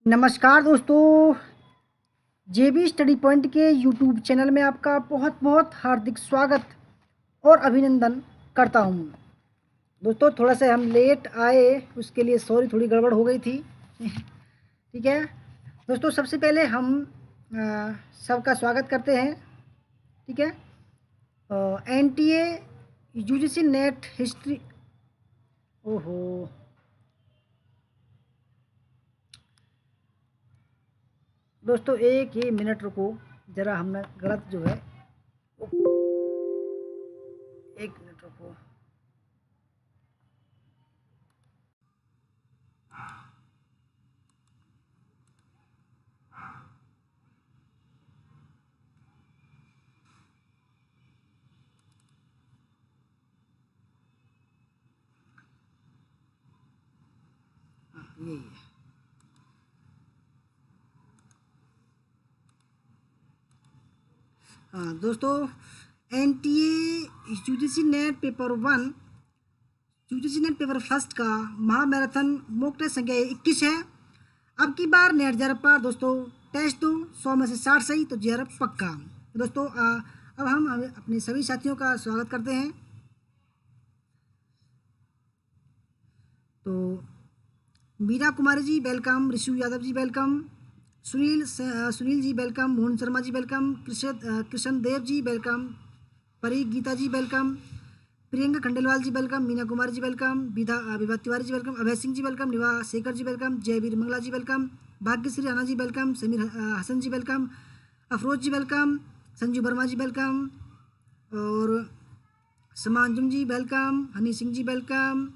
नमस्कार दोस्तों, जेबी study point के यूट्यूब चैनल में आपका बहुत बहुत हार्दिक स्वागत और अभिनंदन करता हूं। दोस्तों थोड़ा सा हम लेट आए, उसके लिए सॉरी, थोड़ी गड़बड़ हो गई थी। ठीक है दोस्तों, सबसे पहले हम सबका स्वागत करते हैं। ठीक है, एनटीए यूजीसी नेट हिस्ट्री। ओहो, दोस्तों एक ही मिनट रुको, ज़रा हमने गलत जो है, एक मिनट रुको। यही है। हाँ दोस्तों, NTA UGC net paper 1, UGC net paper first का महामैराथन मॉक टेस्ट संख्या 21 है। अब की बार नेट जेआरएफ पर दोस्तों टेस्ट दो, 100 में से 60 सही तो जेआरएफ पक्का। दोस्तों अब हम अपने सभी साथियों का स्वागत करते हैं। तो Meera Kumari ji welcome, Rishu Yadav ji welcome, Sunil ji welcome, Mohan Sharma ji welcome, Krishna Dev ji welcome, परीक गीता जी वेलकम, प्रियंका खंडेलवाल जी welcome, Meena Kumari ji welcome, Vibha Tiwari ji welcome, Abhay Singh ji welcome, निवा शेखर जी वेलकम, जयवीर मंगला जी वेलकम, भाग्यश्री राणा जी वेलकम, समीर हसन जी वेलकम, अफरोज जी वेलकम, संजू वर्मा जी वेलकम, और समांजुम जी welcome, Honey Singh ji welcome,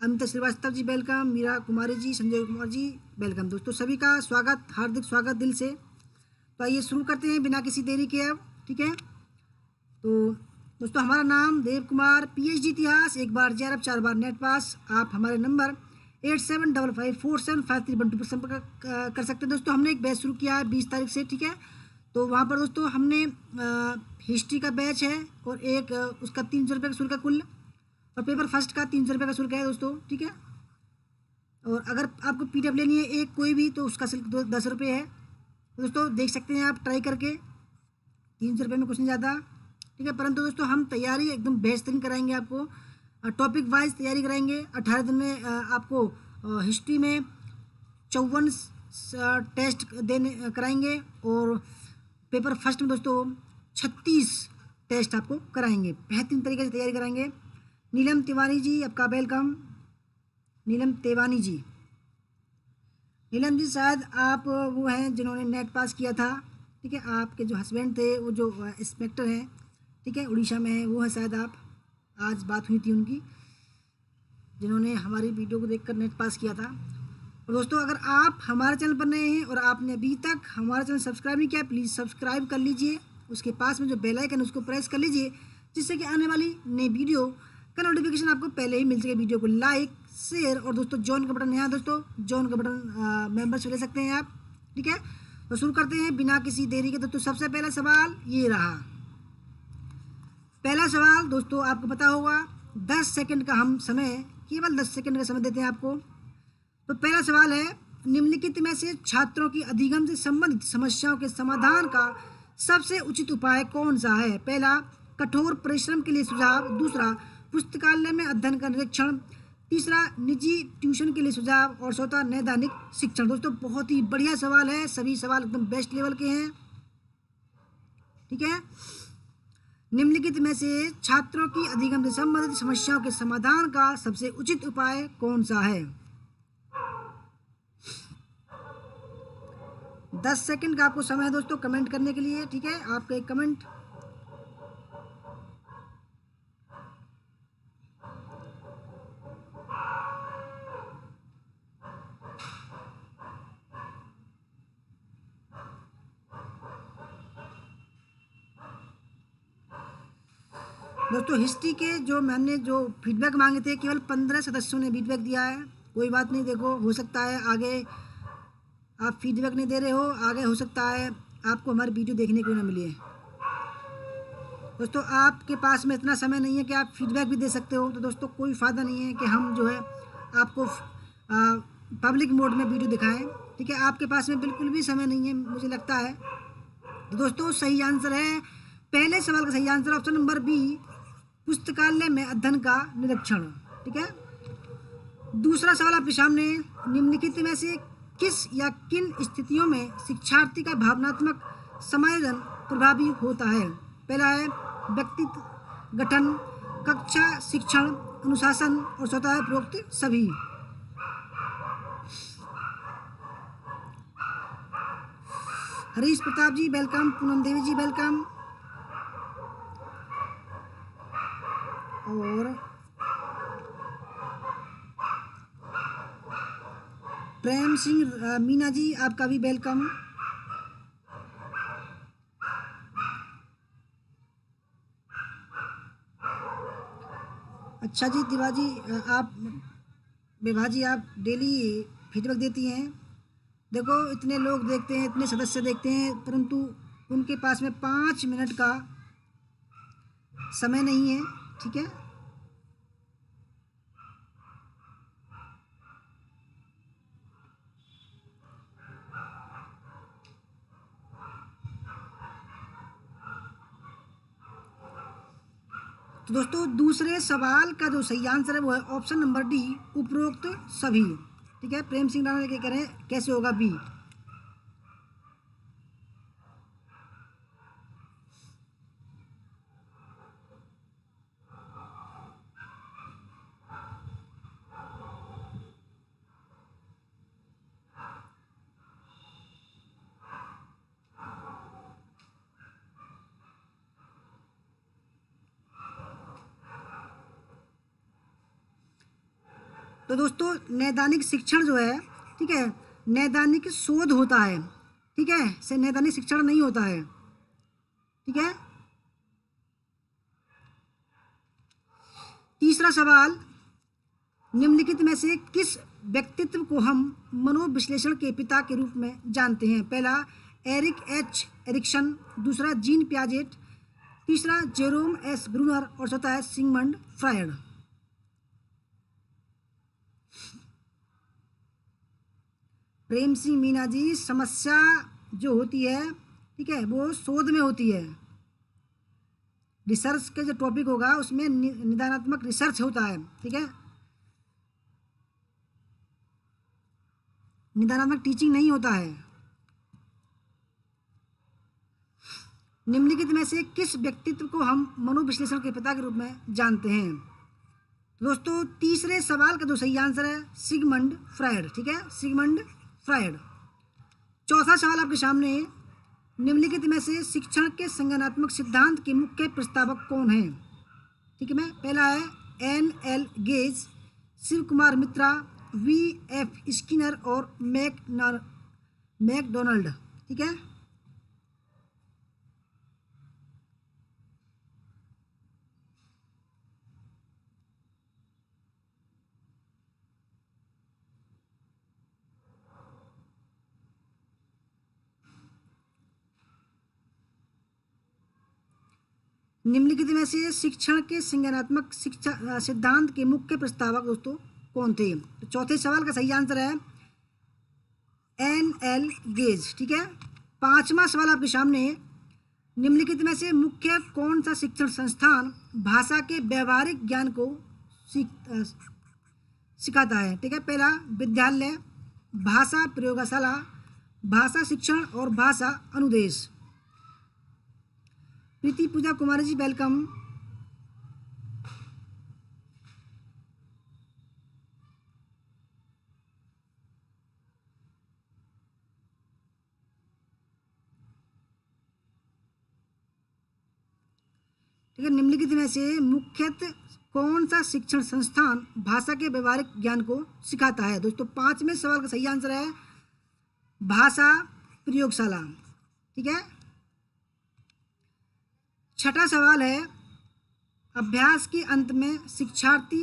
Amita Srivastava ji welcome, Meera Kumari ji, Sanjay Kumar ji welcome. दोस्तों सभी का स्वागत, हार्दिक स्वागत दिल से। तो आइए शुरू करते हैं बिना किसी देरी के अब। ठीक है, तो दोस्तों हमारा नाम देव कुमार, पीएचडी इतिहास, एक बार जेआरएफ 4 बार नेट पास। आप हमारे नंबर 8755475312 पर संपर्क कर सकते हैं। दोस्तों हमने एक बैच शुरू किया है 20 तारीख से। ठीक है, तो वहाँ पर दोस्तों हमने हिस्ट्री का बैच है और एक उसका 300 रुपये का शुल्क है कुल, और पेपर फर्स्ट का 300 रुपये का शुल्क है दोस्तों। ठीक है, और अगर आपको पीडीएफ लेनी है एक कोई भी तो उसका शुल्क 10 रुपये है। तो दोस्तों देख सकते हैं आप, ट्राई करके 300 रुपये में कुछ नहीं ज़्यादा। ठीक है, परंतु दोस्तों हम तैयारी एकदम बेहतरीन कराएंगे आपको, टॉपिक वाइज तैयारी कराएंगे। 18 दिन में आपको हिस्ट्री में 54 टेस्ट देने कराएंगे, और पेपर फर्स्ट में दोस्तों 36 टेस्ट आपको कराएंगे, बेहतरीन तरीके से तैयारी कराएंगे। नीलम तिवारी जी आपका वेलकम, नीलम तिवारी जी। नीलम जी शायद आप वो हैं जिन्होंने नेट पास किया था। ठीक है, आपके जो हस्बैंड थे वो जो इंस्पेक्टर हैं, ठीक है, उड़ीसा में है, वो है शायद आप, आज बात हुई थी उनकी, जिन्होंने हमारी वीडियो को देखकर नेट पास किया था। और दोस्तों अगर आप हमारे चैनल पर नए हैं और आपने अभी तक हमारा चैनल सब्सक्राइब नहीं किया, प्लीज़ सब्सक्राइब कर लीजिए। उसके पास में जो बेल आइकन है उसको प्रेस कर लीजिए, जिससे कि आने वाली नई वीडियो का नोटिफिकेशन आपको पहले ही मिल सके। वीडियो को लाइक, शेयर, और दोस्तों जॉइन का बटन, यहाँ दोस्तों जॉइन का बटन मेंबरशिप ले सकते हैं आप। ठीक है, तो शुरू करते हैं बिना किसी देरी के। दोस्तों सबसे पहला सवाल ये रहा। पहला सवाल दोस्तों आपको पता होगा, 10 सेकंड का हम समय, केवल 10 सेकंड का समय देते हैं आपको। तो पहला सवाल है, निम्नलिखित में से छात्रों की अधिगम से संबंधित समस्याओं के समाधान का सबसे उचित उपाय कौन सा है? पहला, कठोर परिश्रम के लिए सुझाव। दूसरा, पुस्तकालय में अध्ययन का निरीक्षण। तीसरा, निजी ट्यूशन के लिए सुझाव। और चौथा, नैदानिक शिक्षण। दोस्तों बहुत ही बढ़िया सवाल है, सभी सवाल एकदम बेस्ट लेवल के हैं। ठीक है, निम्नलिखित में से छात्रों की अधिगम से संबंधित समस्याओं के समाधान का सबसे उचित उपाय कौन सा है? 10 सेकंड का आपको समय है दोस्तों कमेंट करने के लिए। ठीक है, आपका एक कमेंट। दोस्तों हिस्ट्री के जो मैंने जो फीडबैक मांगे थे, केवल 15 सदस्यों ने फीडबैक दिया है। कोई बात नहीं, देखो हो सकता है आगे आप फीडबैक नहीं दे रहे हो, आगे हो सकता है आपको हमारी वीडियो देखने को ना मिले। दोस्तों आपके पास में इतना समय नहीं है कि आप फीडबैक भी दे सकते हो, तो दोस्तों कोई फ़ायदा नहीं है कि हम जो है आपको पब्लिक मोड में वीडियो दिखाएं। ठीक है, आपके पास में बिल्कुल भी समय नहीं है मुझे लगता है। तो दोस्तों सही आंसर है, पहले सवाल का सही आंसर ऑप्शन नंबर बी, पुस्तकालय में अध्ययन का निरीक्षण। ठीक है, दूसरा सवाल आपके सामने, निम्नलिखित में से किस या किन स्थितियों में शिक्षार्थी का भावनात्मक समायोजन प्रभावी होता है? पहला है व्यक्तित्व गठन, कक्षा शिक्षण, अनुशासन, और चौथा है उपरोक्त सभी। हरीश प्रताप जी वेलकम, पूनम देवी जी वेलकम, और प्रेम सिंह मीना जी आपका भी वेलकम। अच्छा जी तिवारी आप विभा जी आप डेली फीडबैक देती हैं। देखो इतने लोग देखते हैं, इतने सदस्य देखते हैं, परंतु उनके पास में 5 मिनट का समय नहीं है। ठीक है, तो दोस्तों दूसरे सवाल का जो सही आंसर है वो है ऑप्शन नंबर डी, उपरोक्त सभी। ठीक है, प्रेम सिंह राणा लेके कह रहे हैं कैसे होगा बी। तो दोस्तों नैदानिक शिक्षण जो है, ठीक है, नैदानिक शोध होता है। ठीक है, से नैदानिक शिक्षण नहीं होता है। ठीक है, तीसरा सवाल, निम्नलिखित में से किस व्यक्तित्व को हम मनोविश्लेषण के पिता के रूप में जानते हैं? पहला एरिक एच एरिक्सन, दूसरा जीन पियाजेट, तीसरा जेरोम एस ब्रूनर, और चौथा है सिगमंड फ्रायड। प्रेम सिंह मीना जी, समस्या जो होती है, ठीक है, वो शोध में होती है। रिसर्च के जो टॉपिक होगा उसमें निदानात्मक रिसर्च होता है। ठीक है, निदानात्मक टीचिंग नहीं होता है। निम्नलिखित में से किस व्यक्तित्व को हम मनोविश्लेषण के पिता के रूप में जानते हैं? दोस्तों तीसरे सवाल का जो सही आंसर है सिगमंड फ्रायड। ठीक है, सिगमंड फ्रायड। चौथा सवाल आपके सामने, निम्नलिखित में से शिक्षण के संज्ञानात्मक सिद्धांत के मुख्य प्रस्तावक कौन है? ठीक है, मैं पहला है N.L. गेज, शिव कुमार मित्रा, V.F. स्किनर, और मैकडोनाल्ड। ठीक है, निम्नलिखित में से शिक्षण के संज्ञानात्मक शिक्षा सिद्धांत के मुख्य प्रस्तावक दोस्तों कौन थे? तो चौथे सवाल का सही आंसर है N.L. गेज। ठीक है, पांचवा सवाल आपके सामने, निम्नलिखित में से मुख्य कौन सा शिक्षण संस्थान भाषा के व्यवहारिक ज्ञान को सिखाता है? ठीक है, पहला विद्यालय, भाषा प्रयोगशाला, भाषा शिक्षण, और भाषा अनुदेश। प्रीति पूजा कुमारी जी वेलकम। ठीक है, निम्नलिखित में से मुख्यतः कौन सा शिक्षण संस्थान भाषा के व्यवहारिक ज्ञान को सिखाता है? दोस्तों पांचवें सवाल का सही आंसर है भाषा प्रयोगशाला। ठीक है, छठा सवाल है, अभ्यास के अंत में शिक्षार्थी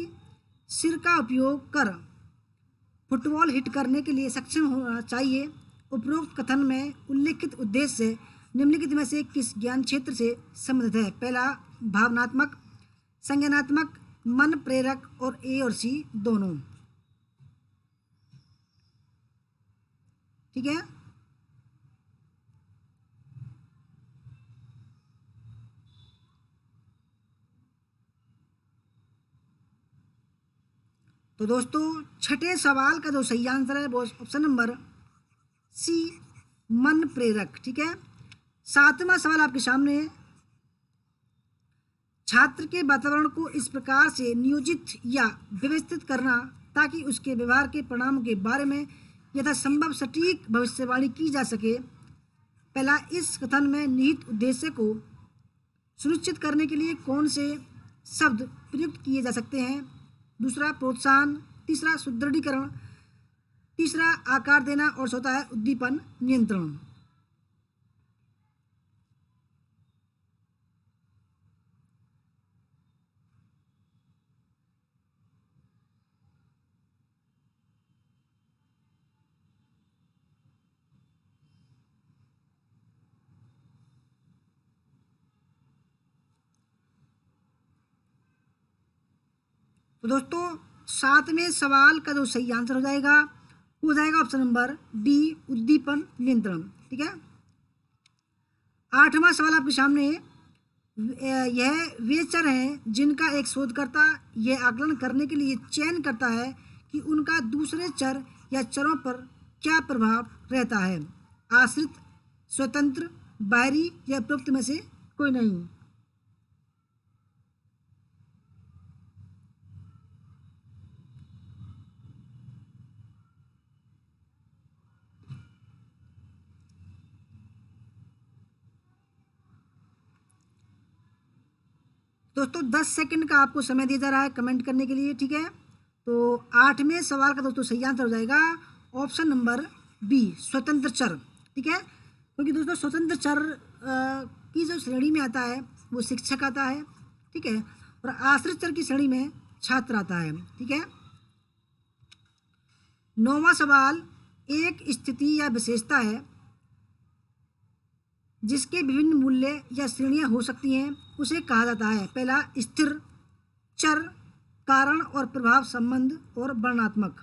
सिर का उपयोग कर फुटबॉल हिट करने के लिए सक्षम होना चाहिए। उपरोक्त कथन में उल्लेखित उद्देश्य निम्नलिखित में से किस ज्ञान क्षेत्र से संबंधित है? पहला भावनात्मक, संज्ञानात्मक, मन प्रेरक, और ए और सी दोनों। ठीक है। तो दोस्तों छठे सवाल का जो सही आंसर है वो ऑप्शन नंबर सी, मन प्रेरक। ठीक है। सातवां सवाल आपके सामने है, छात्र के वातावरण को इस प्रकार से नियोजित या व्यवस्थित करना ताकि उसके व्यवहार के परिणामों के बारे में यथासंभव सटीक भविष्यवाणी की जा सके। पहला, इस कथन में निहित उद्देश्य को सुनिश्चित करने के लिए कौन से शब्द प्रयुक्त किए जा सकते हैं। दूसरा, प्रोत्साहन। तीसरा, सुदृढ़ीकरण। तीसरा, आकार देना। और चौथा है उद्दीपन नियंत्रण। तो दोस्तों सातवें सवाल का जो सही आंसर हो जाएगा वो हो जाएगा ऑप्शन नंबर डी, उद्दीपन नियंत्रण। ठीक है। आठवां सवाल आपके सामने है, यह वे चर हैं जिनका एक शोधकर्ता यह आकलन करने के लिए चयन करता है कि उनका दूसरे चर या चरों पर क्या प्रभाव रहता है। आश्रित, स्वतंत्र, बाहरी या उपरोक्त में से कोई नहीं। दोस्तों 10 सेकंड का आपको समय दिया जा रहा है कमेंट करने के लिए। ठीक है। तो आठवें सवाल का दोस्तों सही आंसर हो जाएगा ऑप्शन नंबर बी, स्वतंत्र चर। ठीक है। क्योंकि दोस्तों स्वतंत्र चर की जो श्रेणी में आता है वो शिक्षक आता है। ठीक है। और आश्रित चर की श्रेणी में छात्र आता है। ठीक है। नौवां सवाल, एक स्थिति या विशेषता है जिसके विभिन्न मूल्य या श्रेणियां हो सकती हैं, उसे कहा जाता है। पहला, स्थिर चर, कारण और प्रभाव संबंध और वर्णनात्मक।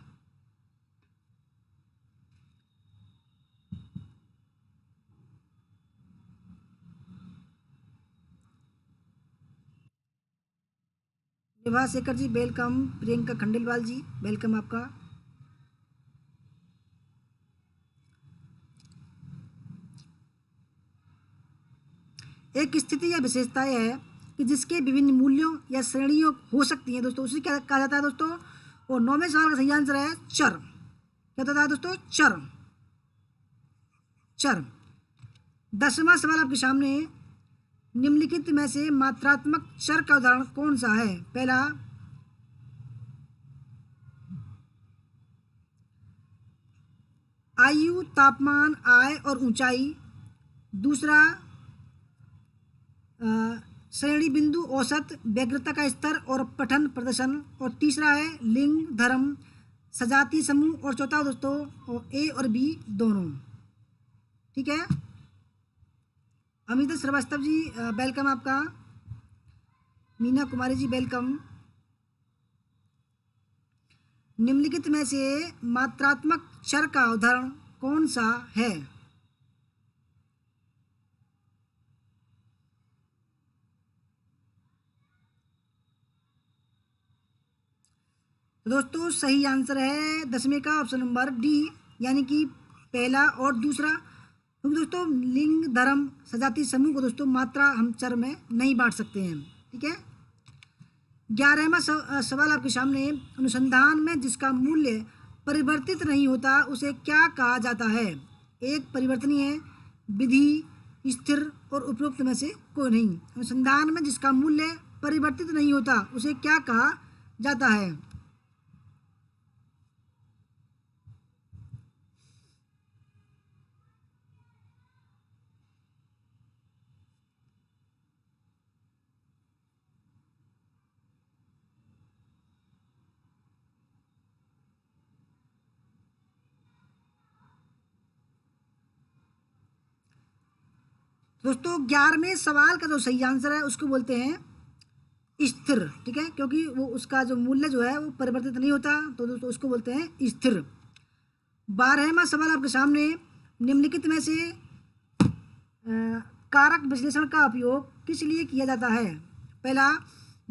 विभा शेखर जी वेलकम। प्रियंका खंडेलवाल जी वेलकम आपका। एक स्थिति या विशेषता यह है कि जिसके विभिन्न मूल्यों या श्रेणियों हो सकती हैं दोस्तों, उसे क्या कहा जाता है दोस्तों। और नौवें सवाल का सही आंसर है चर। क्या होता है दोस्तों, चर। चर। 10वां सवाल आपके सामने है, निम्नलिखित में से मात्रात्मक चर का उदाहरण कौन सा है। पहला, आयु, तापमान, आय और ऊंचाई। दूसरा, श्रेणी बिंदु, औसत, व्यग्रता का स्तर और पठन प्रदर्शन। और तीसरा है लिंग, धर्म, सजातीय समूह। और चौथा दोस्तों ए और बी दोनों। ठीक है। अमित श्रीवास्तव जी वेलकम आपका। मीना कुमारी जी वेलकम। निम्नलिखित में से मात्रात्मक चर का उदाहरण कौन सा है। तो दोस्तों सही आंसर है 10वें का ऑप्शन नंबर डी, यानी कि पहला और दूसरा। क्योंकि दोस्तों लिंग, धर्म, सजातीय समूह को दोस्तों मात्रा हम चर में नहीं बांट सकते हैं। ठीक है। 11वां सवाल आपके सामने, अनुसंधान में जिसका मूल्य परिवर्तित नहीं होता उसे क्या कहा जाता है। एक, परिवर्तनीय है, विधि, स्थिर और उपरोक्त में से कोई नहीं। अनुसंधान में जिसका मूल्य परिवर्तित नहीं होता उसे क्या कहा जाता है। दोस्तों 11वें सवाल का जो सही आंसर है उसको बोलते हैं स्थिर। ठीक है। क्योंकि वो उसका जो मूल्य जो है वो परिवर्तित नहीं होता, तो दोस्तों उसको बोलते हैं स्थिर। 12वां सवाल आपके सामने, निम्नलिखित में से कारक विश्लेषण का उपयोग किस लिए किया जाता है? पहला,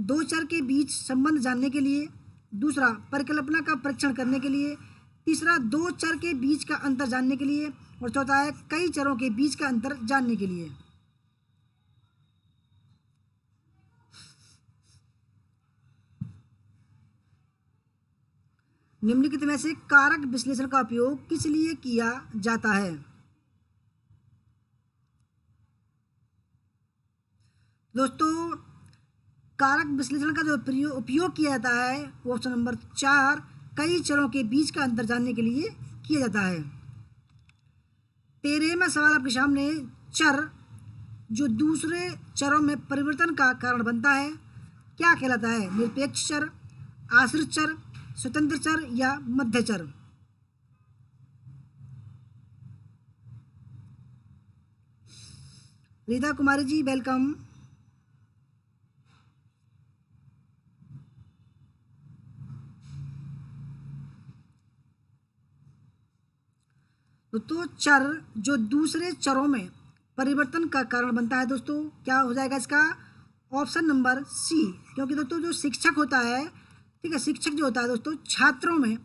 दो चर के बीच संबंध जानने के लिए। दूसरा, परिकल्पना का परीक्षण करने के लिए। तीसरा, दो चर के बीच का अंतर जानने के लिए। और चौथा है कई चरों के बीच का अंतर जानने के लिए। निम्नलिखित में से कारक विश्लेषण का उपयोग किस लिए किया जाता है? दोस्तों, कारक विश्लेषण का जो उपयोग किया जाता है वो ऑप्शन नंबर 4, कई चरों के बीच का अंतर जानने के लिए किया जाता है। 13वां सवाल आपके सामने, चर जो दूसरे चरों में परिवर्तन का कारण बनता है क्या कहलाता है? निरपेक्ष चर, आश्रित चर, स्वतंत्र चर या मध्य चर? रीता कुमारी जी, वेलकम। तो चर जो दूसरे चरों में परिवर्तन का कारण बनता है दोस्तों, क्या हो जाएगा इसका? Option number C. क्योंकि दोस्तों जो शिक्षक होता है, ठीक है, शिक्षक जो होता है दोस्तों छात्रों में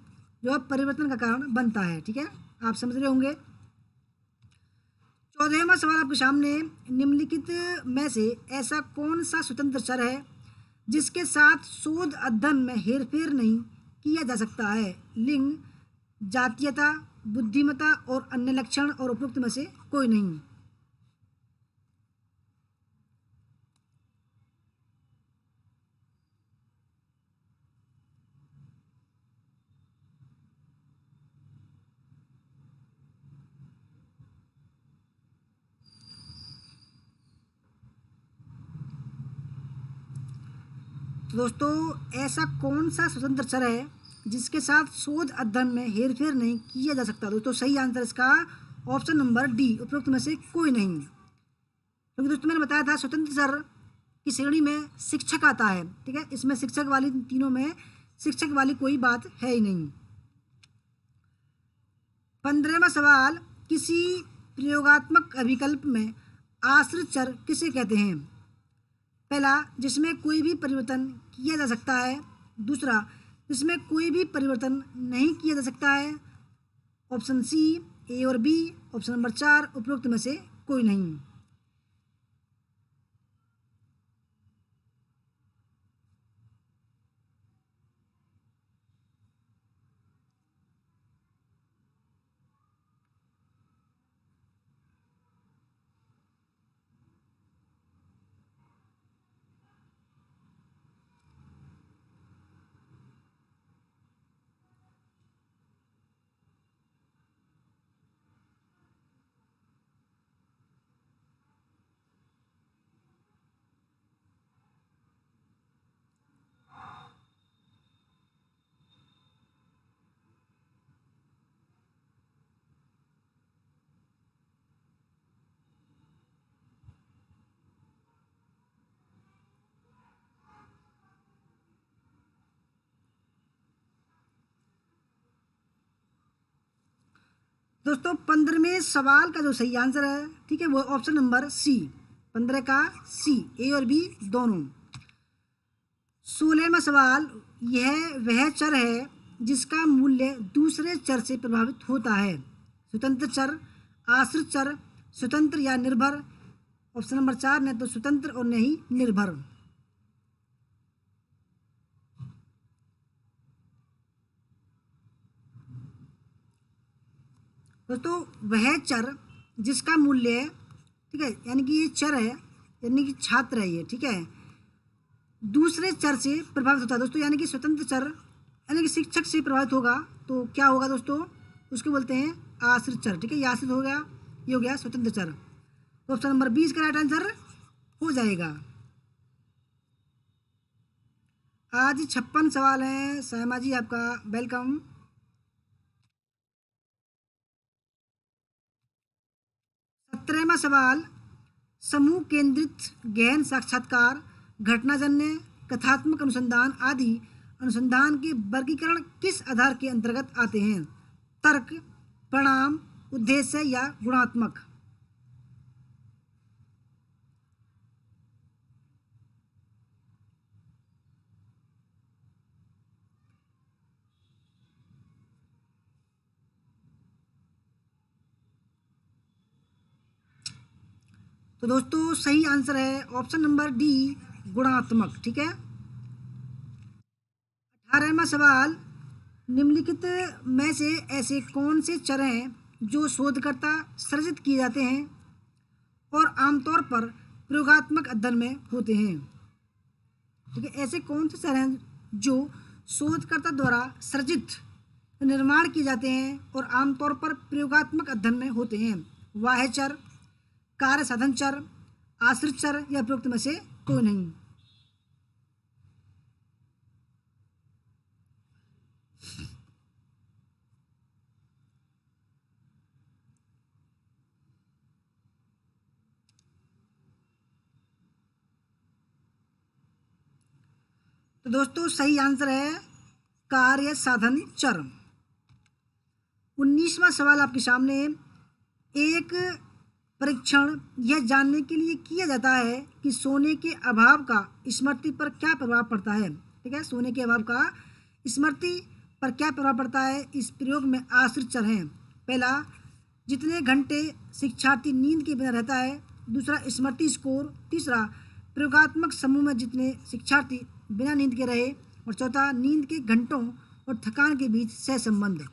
जो है परिवर्तन का कारण बनता है। ठीक है, आप समझ रहे होंगे। 14वां सवाल आपके सामने, निम्नलिखित में से ऐसा कौन सा स्वतंत्र चर है जिसके साथ शोध अध्ययन में हेरफेर नहीं किया जा सकता है? लिंग, जातीयता, बुद्धिमत्ता और अन्य लक्षण, और उपयुक्त में से कोई नहीं। तो दोस्तों ऐसा कौन सा स्वतंत्र चर है जिसके साथ शोध अध्ययन में हेरफेर नहीं किया जा सकता? दोस्तों सही आंसर इसका ऑप्शन नंबर डी, उपयुक्त में से कोई नहीं। क्योंकि दोस्तों मैंने बताया था स्वतंत्र चर की श्रेणी में शिक्षक आता है। ठीक है, इसमें शिक्षक वाली, तीनों में शिक्षक वाली कोई बात है ही नहीं। 15वां सवाल, किसी प्रयोगात्मक अभिकल्प में आश्रित चर किसे कहते हैं? पहला, जिसमें कोई भी परिवर्तन किया जा सकता है। दूसरा, जिसमें कोई भी परिवर्तन नहीं किया जा सकता है। ऑप्शन सी, ए और बी। ऑप्शन नंबर 4, उपरोक्त में से कोई नहीं। दोस्तों 15वें सवाल का जो सही आंसर है, ठीक है, वो ऑप्शन नंबर सी, 15 का सी, ए और बी दोनों। 16वां सवाल, यह वह चर है जिसका मूल्य दूसरे चर से प्रभावित होता है। स्वतंत्र चर, आश्रित चर, स्वतंत्र या निर्भर। ऑप्शन नंबर 4, न तो स्वतंत्र और न ही निर्भर। दोस्तों वह चर जिसका मूल्य, ठीक है, यानी कि ये चर है, यानी कि छात्र है ये, ठीक है, दूसरे चर से प्रभावित होता है दोस्तों, यानी कि स्वतंत्र चर यानी कि शिक्षक से प्रभावित होगा तो क्या होगा दोस्तों, उसको बोलते हैं आश्रित चर। ठीक है, ये आश्रित हो गया, ये हो गया स्वतंत्र चर। तो ऑप्शन नंबर 20 का राइट आंसर हो जाएगा। आज 56 सवाल हैं। सहमा जी आपका वेलकम। 17वां सवाल, समूह केंद्रित गहन साक्षात्कार, घटनाजन्य, कथात्मक अनुसंधान आदि अनुसंधान के वर्गीकरण किस आधार के अंतर्गत आते हैं? तर्क, परिणाम, उद्देश्य या गुणात्मक। तो दोस्तों सही आंसर है ऑप्शन नंबर डी, गुणात्मक। ठीक है। 18वां सवाल, निम्नलिखित में से ऐसे कौन से चर हैं जो शोधकर्ता सृजित किए जाते हैं और आमतौर पर प्रयोगात्मक अध्ययन में होते हैं। ठीक है, ऐसे कौन से चर हैं जो शोधकर्ता द्वारा सृजित निर्माण किए जाते हैं और आमतौर पर प्रयोगात्मक अध्ययन में होते हैं। बाह्य चर, कार्य साधन चर, आश्रित चर या प्रयुक्त में से कोई नहीं। तो दोस्तों सही आंसर है कार्य साधन चर। 19वां सवाल आपके सामने, एक परीक्षण यह जानने के लिए किया जाता है कि सोने के अभाव का स्मृति पर क्या प्रभाव पड़ता है। ठीक है, सोने के अभाव का स्मृति पर क्या प्रभाव पड़ता है। इस प्रयोग में आश्रित चर हैं। पहला, जितने घंटे शिक्षार्थी नींद के बिना रहता है। दूसरा, स्मृति स्कोर। तीसरा, प्रयोगात्मक समूह में जितने शिक्षार्थी बिना नींद के रहे। और चौथा, नींद के घंटों और थकान के बीच सहसंबंध।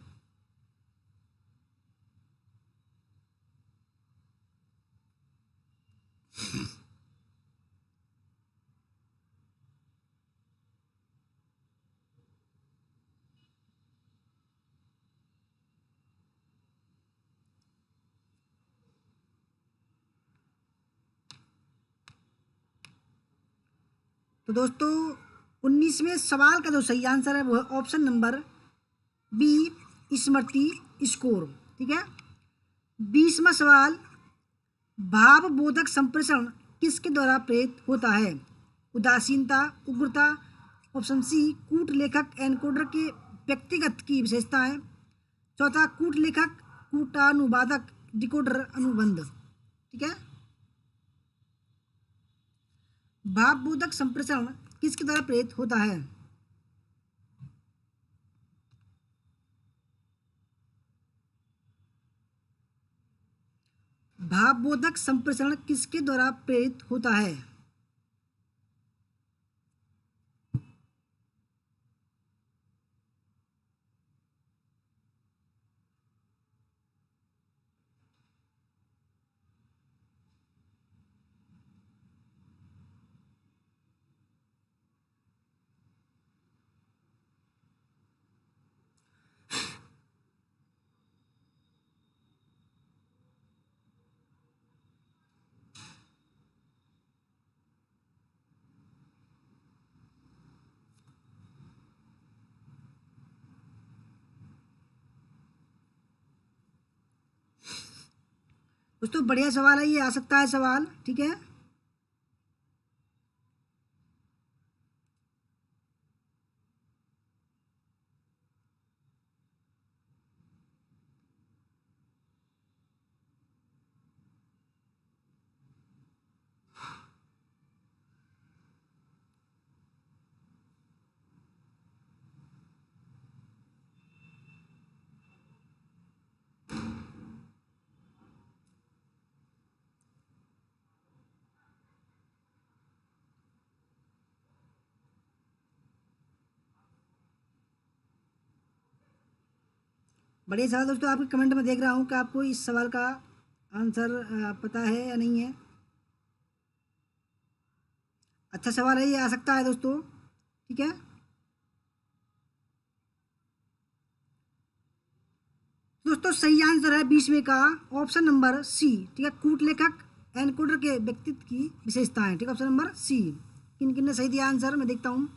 तो दोस्तों 19वें सवाल का जो सही आंसर है वो है ऑप्शन नंबर बी, स्मृति स्कोर। ठीक है। 20वां सवाल, भावबोधक संप्रेषण किसके द्वारा प्रेरित होता है। उदासीनता, उग्रता। ऑप्शन सी, कूट लेखक एनकोडर के व्यक्तिगत की विशेषताएं। चौथा, कूट लेखक कूटानुवादक डिकोडर अनुबंध। ठीक है। भावबोधक संप्रेषण किसके द्वारा प्रेरित होता है। भावबोधक संप्रेषण किसके द्वारा प्रेरित होता है। दोस्तों बढ़िया सवाल है, ये आ सकता है सवाल। ठीक है। बढ़िया सवाल दोस्तों, आपके कमेंट में देख रहा हूँ कि आपको इस सवाल का आंसर पता है या नहीं है। अच्छा सवाल है, ये आ सकता है दोस्तों। ठीक है। दोस्तों सही आंसर है 20वें का ऑप्शन नंबर सी। ठीक है, कूट लेखक एनकोडर के व्यक्तित्व की विशेषताएं। ठीक है, ऑप्शन नंबर सी। किन किन ने सही दिया आंसर मैं देखता हूँ।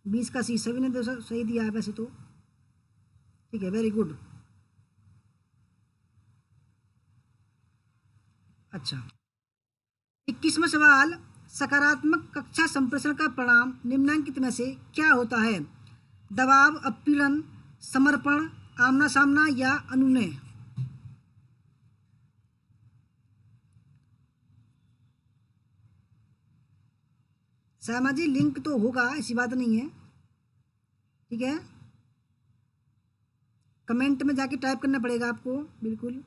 20 का सी सभी ने सही दिया है वैसे तो। ठीक है, वेरी गुड। अच्छा, 21वां सवाल, सकारात्मक कक्षा संप्रेषण का परिणाम निम्नलिखित में से क्या होता है। दबाव, अपपीड़न, समर्पण, आमना सामना या अनुनय। श्यामा जी लिंक तो होगा, ऐसी बात नहीं है, ठीक है, कमेंट में जाके टाइप करना पड़ेगा आपको, बिल्कुल।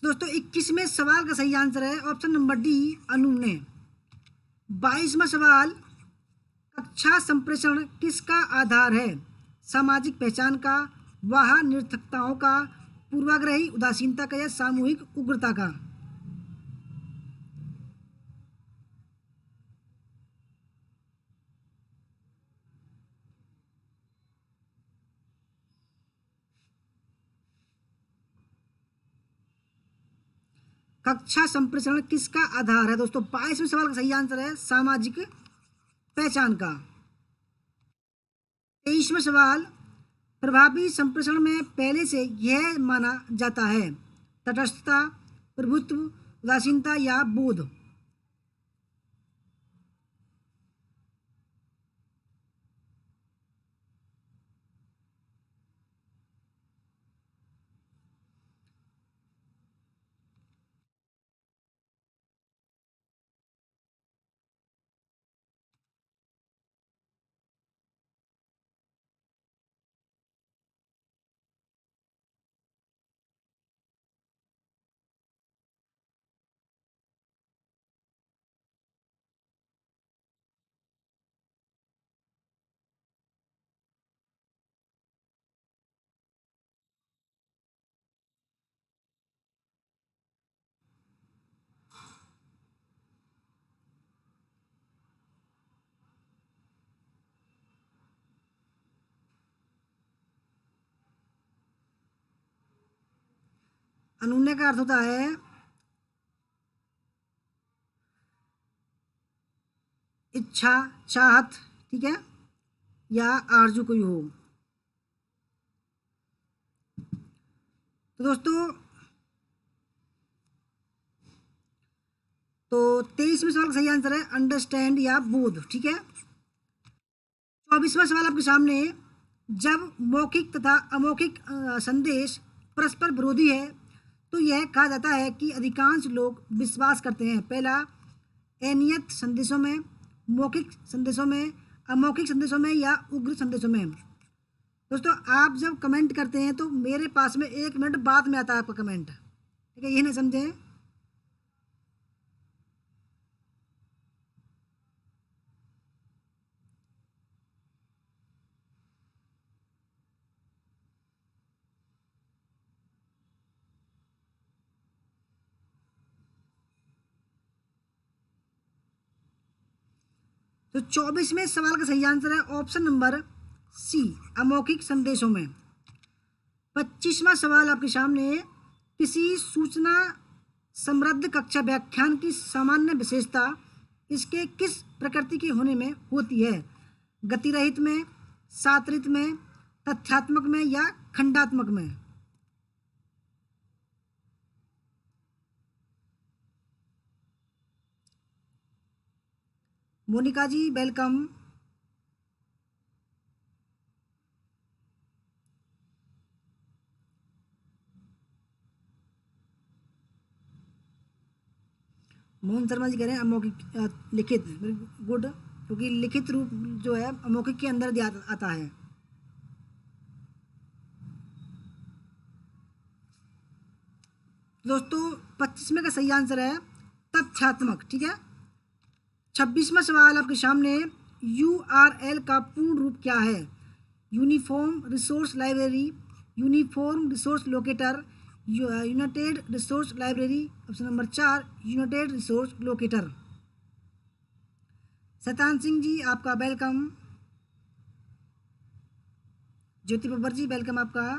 दोस्तों 21वें सवाल का सही आंसर है ऑप्शन नंबर डी, अनुनय। 22वां सवाल, कक्षा संप्रेषण किसका आधार है? सामाजिक पहचान का, वाह निरर्थकताओं का, पूर्वाग्रही उदासीनता का या सामूहिक उग्रता का? कक्षा संप्रेषण किसका आधार है? दोस्तों 22वें सवाल का सही आंसर है सामाजिक पहचान का। 23वां सवाल, प्रभावी संप्रेषण में पहले से यह माना जाता है तटस्थता, प्रभुत्व, उदासीनता या बोध? अनुनय का अर्थ होता है इच्छा, चाहत, ठीक है, या आरजू कोई हो। तो दोस्तों तो 23वें सवाल का सही आंसर है अंडरस्टैंड या बोध, ठीक है। 24वां सवाल आपके सामने, जब मौखिक तथा अमौखिक संदेश परस्पर विरोधी है तो यह कहा जाता है कि अधिकांश लोग विश्वास करते हैं। पहला, अनियत संदेशों में, मौखिक संदेशों में, अमौखिक संदेशों में या उग्र संदेशों में? दोस्तों आप जब कमेंट करते हैं तो मेरे पास में 1 मिनट बाद में आता है आपका कमेंट, ठीक है, ये ना समझें। तो 24वें सवाल का सही आंसर है ऑप्शन नंबर सी, अमौखिक संदेशों में। 25वां सवाल आपके सामने, किसी सूचना समृद्ध कक्षा व्याख्यान की सामान्य विशेषता इसके किस प्रकृति के होने में होती है? गतिरहित में, सात्रित में, तथ्यात्मक में या खंडात्मक में? मोनिका जी वेलकम। मोहन शर्मा जी कह रहे हैं अमौखिक लिखित, गुड, क्योंकि लिखित रूप जो है अमौखिक के अंदर दिया आता है। दोस्तों 25वें का सही आंसर है तथ्यात्मक, ठीक है। 26वां सवाल आपके सामने, URL का पूर्ण रूप क्या है? Uniform resource library, uniform resource locator, United resource library, option number 4 United resource locator. Shaitan Singh ji आपका वेलकम। ज्योति बब्बर जी वेलकम आपका।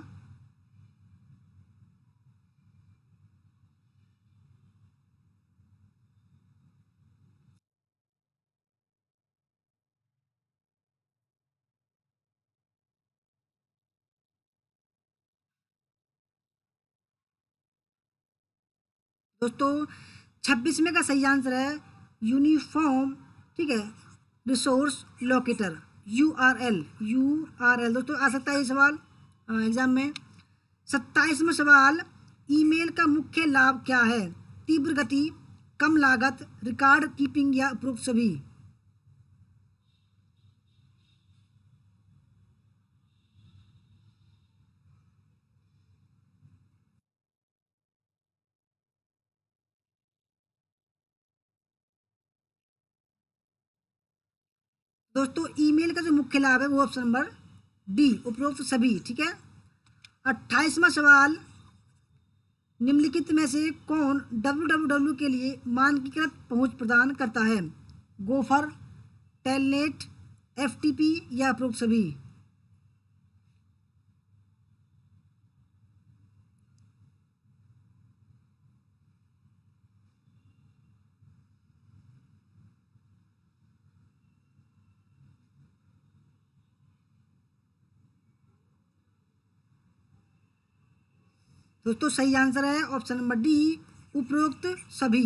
दोस्तों 26वें का सही आंसर है यूनिफॉर्म, ठीक है, रिसोर्स लोकेटर। URL दोस्तों आ सकता है ये सवाल एग्जाम में। 27वां सवाल, ईमेल का मुख्य लाभ क्या है? तीव्र गति, कम लागत, रिकॉर्ड कीपिंग या उपरोक्त सभी? दोस्तों ईमेल का जो मुख्य लाभ है वो ऑप्शन नंबर डी, उपरोक्त सभी। ठीक है। 28वां सवाल, निम्नलिखित में से कौन www के लिए मानकीकृत पहुंच प्रदान करता है? गोफर, टेलनेट, FTP या उपरोक्त सभी? दोस्तों सही आंसर है ऑप्शन नंबर डी, उपरोक्त सभी।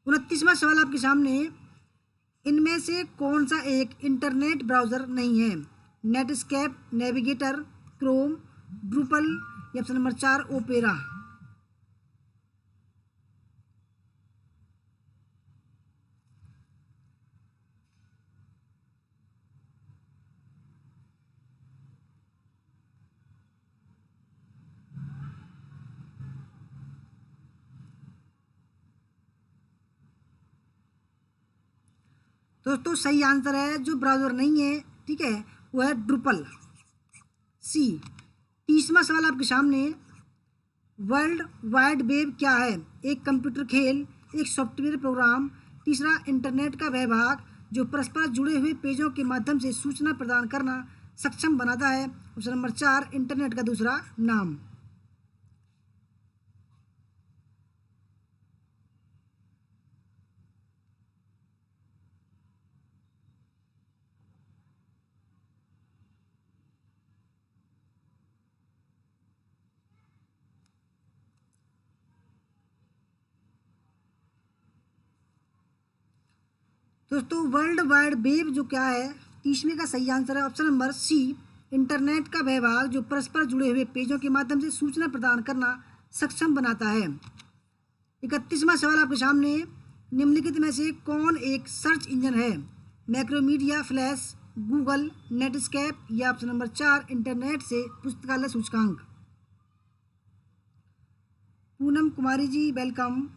29वां सवाल आपके सामने, इनमें से कौन सा एक इंटरनेट ब्राउज़र नहीं है? नेटस्केप, नेविगेटर, क्रोम, ड्रूपल या ऑप्शन नंबर 4 ओपेरा? दोस्तों सही आंसर है, जो ब्राउज़र नहीं है, ठीक है, वो है ड्रूपल, सी। 30वां सवाल आपके सामने, वर्ल्ड वाइड वेब क्या है? एक कंप्यूटर खेल, एक सॉफ्टवेयर प्रोग्राम, तीसरा इंटरनेट का वह भाग जो परस्पर जुड़े हुए पेजों के माध्यम से सूचना प्रदान करना सक्षम बनाता है। ऑप्शन नंबर 4 इंटरनेट का दूसरा नाम। दोस्तों वर्ल्ड वाइड वेब जो क्या है, 30वें का सही आंसर है ऑप्शन नंबर सी, इंटरनेट का वह भाग जो परस्पर जुड़े हुए पेजों के माध्यम से सूचना प्रदान करना सक्षम बनाता है। 31वां सवाल आपके सामने, निम्नलिखित में से कौन एक सर्च इंजन है? मैक्रोमीडिया, फ्लैश, गूगल, नेटस्केप या ऑप्शन नंबर 4 इंटरनेट से पुस्तकालय सूचकांक? पूनम कुमारी जी वेलकम।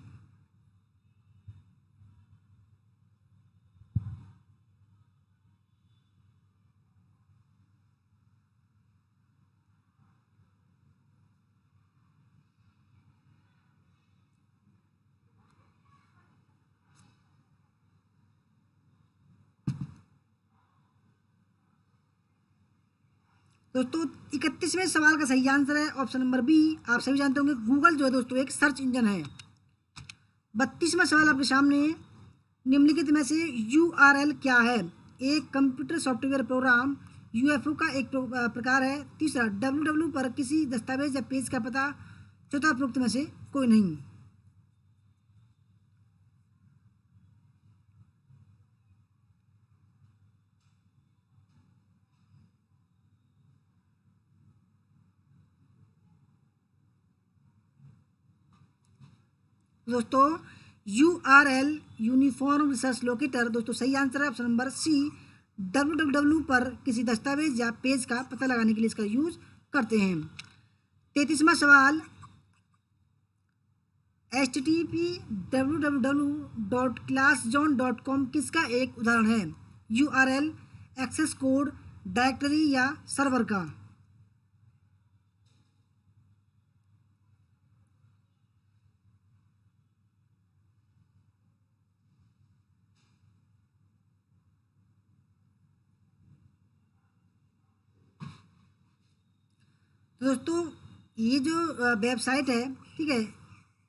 दोस्तों 31वें सवाल का सही आंसर है ऑप्शन नंबर बी, आप सभी जानते होंगे गूगल जो है दोस्तों एक सर्च इंजन है। 32वां सवाल आपके सामने, निम्नलिखित में से URL क्या है? एक कंप्यूटर सॉफ्टवेयर प्रोग्राम, UFO का एक प्रकार है, तीसरा www पर किसी दस्तावेज या पेज का पता, चौथा उपरोक्त में से कोई नहीं? दोस्तों URL यूनिफॉर्म रिसर्च लोकेटर दोस्तों सही आंसर है ऑप्शन नंबर सी, www पर किसी दस्तावेज या पेज का पता लगाने के लिए इसका यूज करते हैं। 33वां सवाल, HTTP www.classzone.com किसका एक उदाहरण है? URL, एक्सेस कोड, डायरेक्टरी या सर्वर का? तो दोस्तों ये जो वेबसाइट है, ठीक है,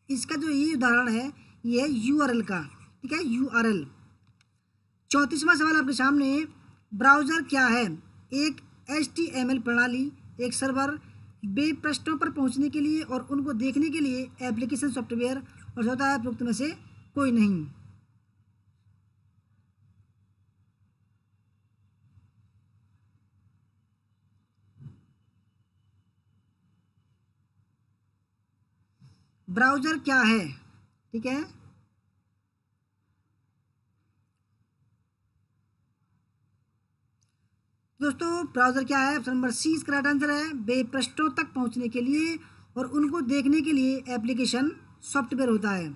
इसका जो ये उदाहरण है ये है URL का, ठीक है, URL। 34वां सवाल आपके सामने, ब्राउज़र क्या है? एक HTML प्रणाली, एक सर्वर, वेब पृष्ठों पर पहुंचने के लिए और उनको देखने के लिए एप्लीकेशन सॉफ्टवेयर, और चौथा है उपरोक्त में से कोई नहीं? ब्राउज़र क्या है, ठीक है। दोस्तों ब्राउज़र क्या है, ऑप्शन नंबर सी इसका राइट आंसर है। वेब पृष्ठों तक पहुंचने के लिए और उनको देखने के लिए एप्लीकेशन सॉफ्टवेयर होता है।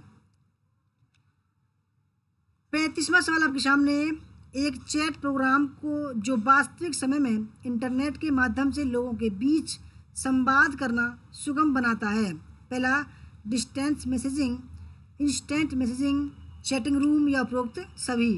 35वां सवाल आपके सामने, एक चैट प्रोग्राम को जो वास्तविक समय में इंटरनेट के माध्यम से लोगों के बीच संवाद करना सुगम बनाता है। पहला, distance messaging, instant messaging, chatting room या उपरोक्त सभी।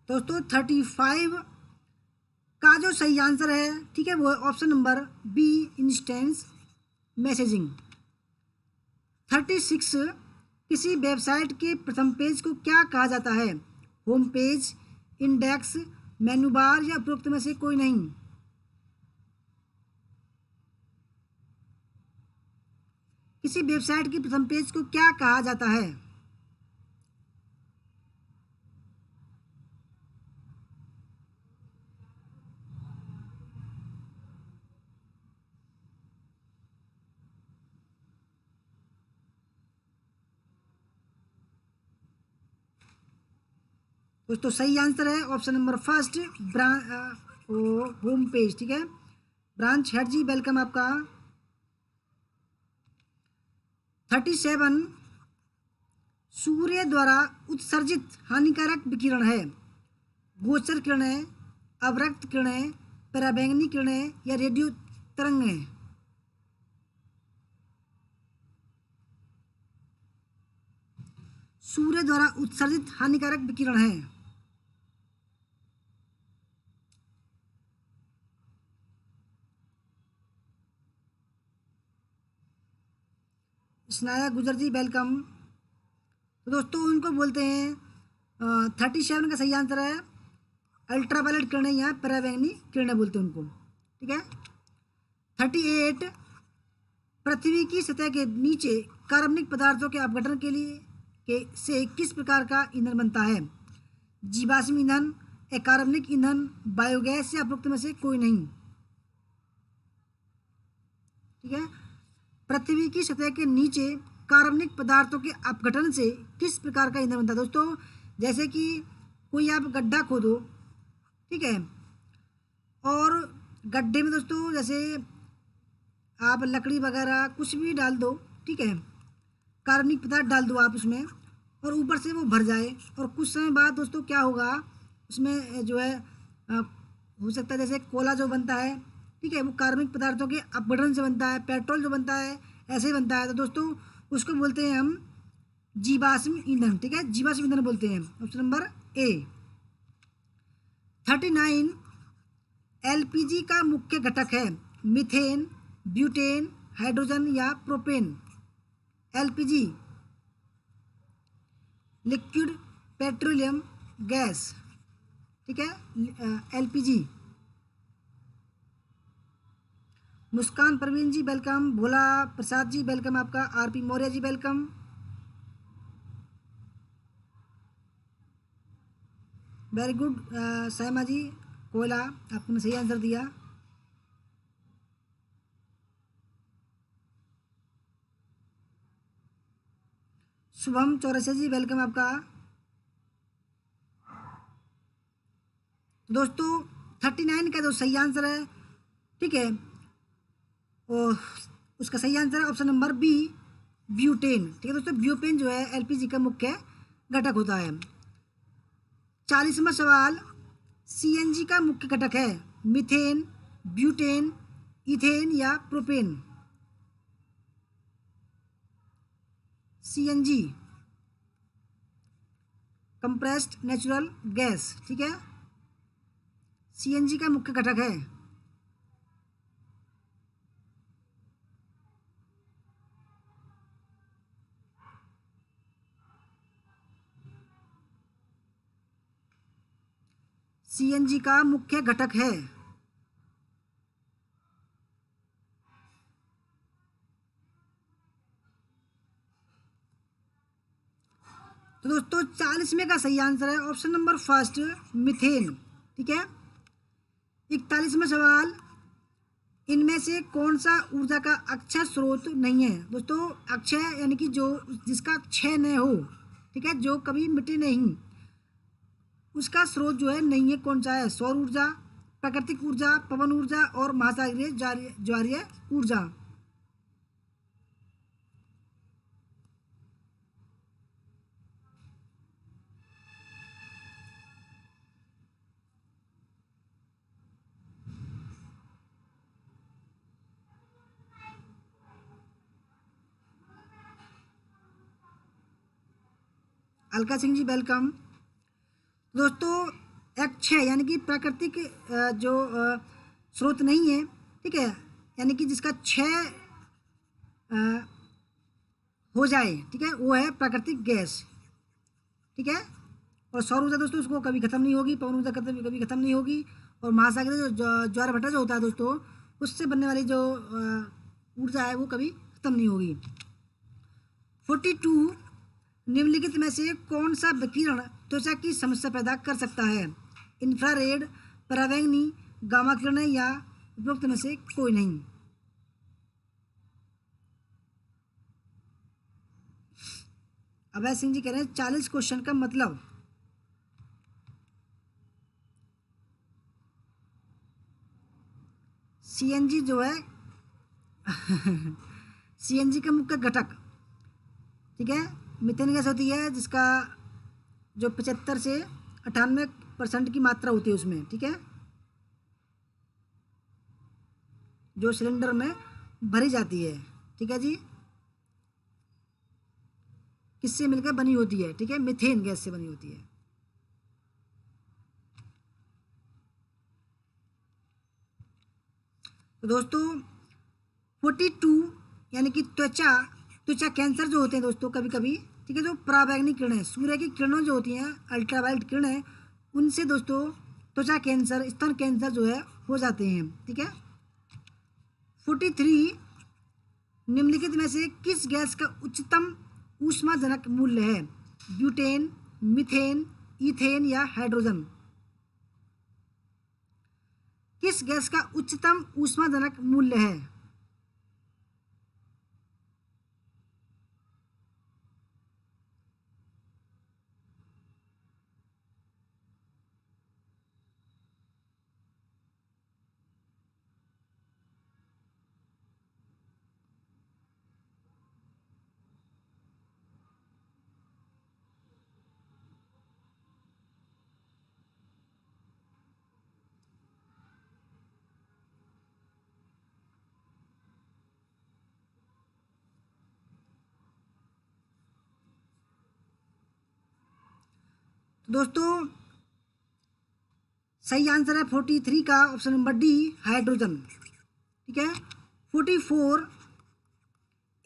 दोस्तों 35 का जो सही आंसर है, ठीक है, वो option number B, instance messaging. 36, किसी वेबसाइट के प्रथम पेज को क्या कहा जाता है, होम पेज, इंडेक्स, मेनू बार या उपरोक्त में से कोई नहीं। किसी वेबसाइट के प्रथम पेज को क्या कहा जाता है। दोस्तों सही आंसर है option number first, home page, ठीक है। ब्रांच हेड जी वेलकम आपका। 37, सूर्य द्वारा उत्सर्जित हानिकारक विकिरण है, गोचर किरणें, अवरक्त किरणें, पराबैंगनी किरणें या रेडियो तरंगें। सूर्य द्वारा उत्सर्जित हानिकारक विकिरण है। स्नाया गुजर जी वेलकम। तो दोस्तों उनको बोलते हैं 37 का सही आंसर है अल्ट्रावायलेट किरणें या पराबैंगनी किरणें बोलते हैं उनको, ठीक है। 38, पृथ्वी की सतह के नीचे कार्बनिक पदार्थों के अपघटन के लिए से किस प्रकार का ईंधन बनता है, जीवाश्म ईंधन, अकार्बनिक ईंधन, बायोगैस या उपरोक्त में से कोई नहीं, ठीक है। पृथ्वी की सतह के नीचे कार्बनिक पदार्थों के अपघटन से किस प्रकार का ईंधन बनता है। दोस्तों जैसे कि कोई आप गड्ढा खोदो, ठीक है, और गड्ढे में दोस्तों जैसे आप लकड़ी वगैरह कुछ भी डाल दो, ठीक है, कार्बनिक पदार्थ डाल दो आप उसमें और ऊपर से वो भर जाए और कुछ समय बाद दोस्तों क्या होगा उसमें जो है हो सकता है जैसे कोला जो बनता है, ठीक है, वो कार्बनिक पदार्थों के अपघटन से बनता है। पेट्रोल जो बनता है ऐसे ही बनता है। तो दोस्तों उसको बोलते हैं हम जीवाश्म ईंधन, ठीक है, जीवाश्म ईंधन बोलते हैं, ऑप्शन नंबर ए। 39, एलपीजी का मुख्य घटक है, मीथेन, ब्यूटेन, हाइड्रोजन या propane. LPG liquid petroleum gas, ठीक है, एलपीजी। मुस्कान परवीन जी वेलकम, भोला प्रसाद जी वेलकम आपका, RP Maurya ji welcome. Very good सैमा जी कोयला, आपने सही आंसर दिया। शुभम चौरसिया जी वेलकम आपका। दोस्तों 39 का जो सही आंसर है, ठीक है, और उसका सही आंसर है ऑप्शन नंबर बी, ब्यूटेन, ठीक है दोस्तों। ब्यूटेन जो है एलपीजी का मुख्य घटक होता है। 40वां सवाल, सीएनजी का मुख्य घटक है, मीथेन, ब्यूटेन, इथेन या propane. CNG compressed natural gas, ठीक है, सीएनजी का मुख्य घटक है। सीएनजी का मुख्य घटक है? तो दोस्तों 40 में का सही आंसर है ऑप्शन नंबर फर्स्ट, मीथेन। ठीक है। 41वां सवाल, इनमें से कौन सा ऊर्जा का अक्षय स्रोत नहीं है? दोस्तों अक्षय यानी कि जो जिसका क्षय न हो, ठीक है, जो कभी मिटे नहीं, उसका स्रोत जो है नहीं है, कौन सा है? सौर ऊर्जा, प्राकृतिक ऊर्जा, पवन ऊर्जा और महासागरीय ज्वारीय ऊर्जा। अलका सिंह जी वेलकम। दोस्तों अक्षय यानी कि प्राकृतिक जो स्रोत नहीं है, ठीक है, यानी कि जिसका क्षय अ, हो जाए, ठीक है, वो है प्राकृतिक गैस। ठीक है। और सौर ऊर्जा दोस्तों उसको कभी खत्म नहीं होगी, पवन ऊर्जा कभी कभी खत्म नहीं होगी, और महासागरीय जो ज्वार भट्टा जो होता है दोस्तों, उससे बनने वाली जो ऊर्जा है वो कभी खत्म नहीं होगी। 42, निम्नलिखित में से कौन सा विकिरण त्वचा की समस्या पैदा कर सकता है? इंफ्रारेड, पराबैंगनी, गामा किरणें या उपरोक्त में से कोई नहीं? अभय सिंह जी कह रहे हैं 40 क्वेश्चन का मतलब। सीएनजी जो है सीएनजी का मुख्य घटक, ठीक है, मीथेन गैस होती है, जिसका जो 75 से 98% की मात्रा होती है उसमें, ठीक है, जो सिलेंडर में भरी जाती है। ठीक है जी, किससे मिलकर बनी होती है? ठीक है, मीथेन गैस से बनी होती है। तो दोस्तों 42 यानी कि त्वचा त्वचा कैंसर जो होते हैं दोस्तों कभी कभी, ठीक है, जो पराबैंगनी किरणें, सूर्य की किरणों जो होती हैं, अल्ट्रावायलेट किरणें, उनसे दोस्तों त्वचा कैंसर, स्तन कैंसर जो है हो जाते हैं। ठीक है। 43, निम्नलिखित में से किस गैस का उच्चतम ऊष्माजनक मूल्य है? ब्यूटेन, मीथेन, ईथेन या हाइड्रोजन? किस गैस का उच्चतम ऊष्माजनक मूल्य है? तो दोस्तों सही आंसर है 43 का ऑप्शन नंबर डी, हाइड्रोजन। ठीक है। 44,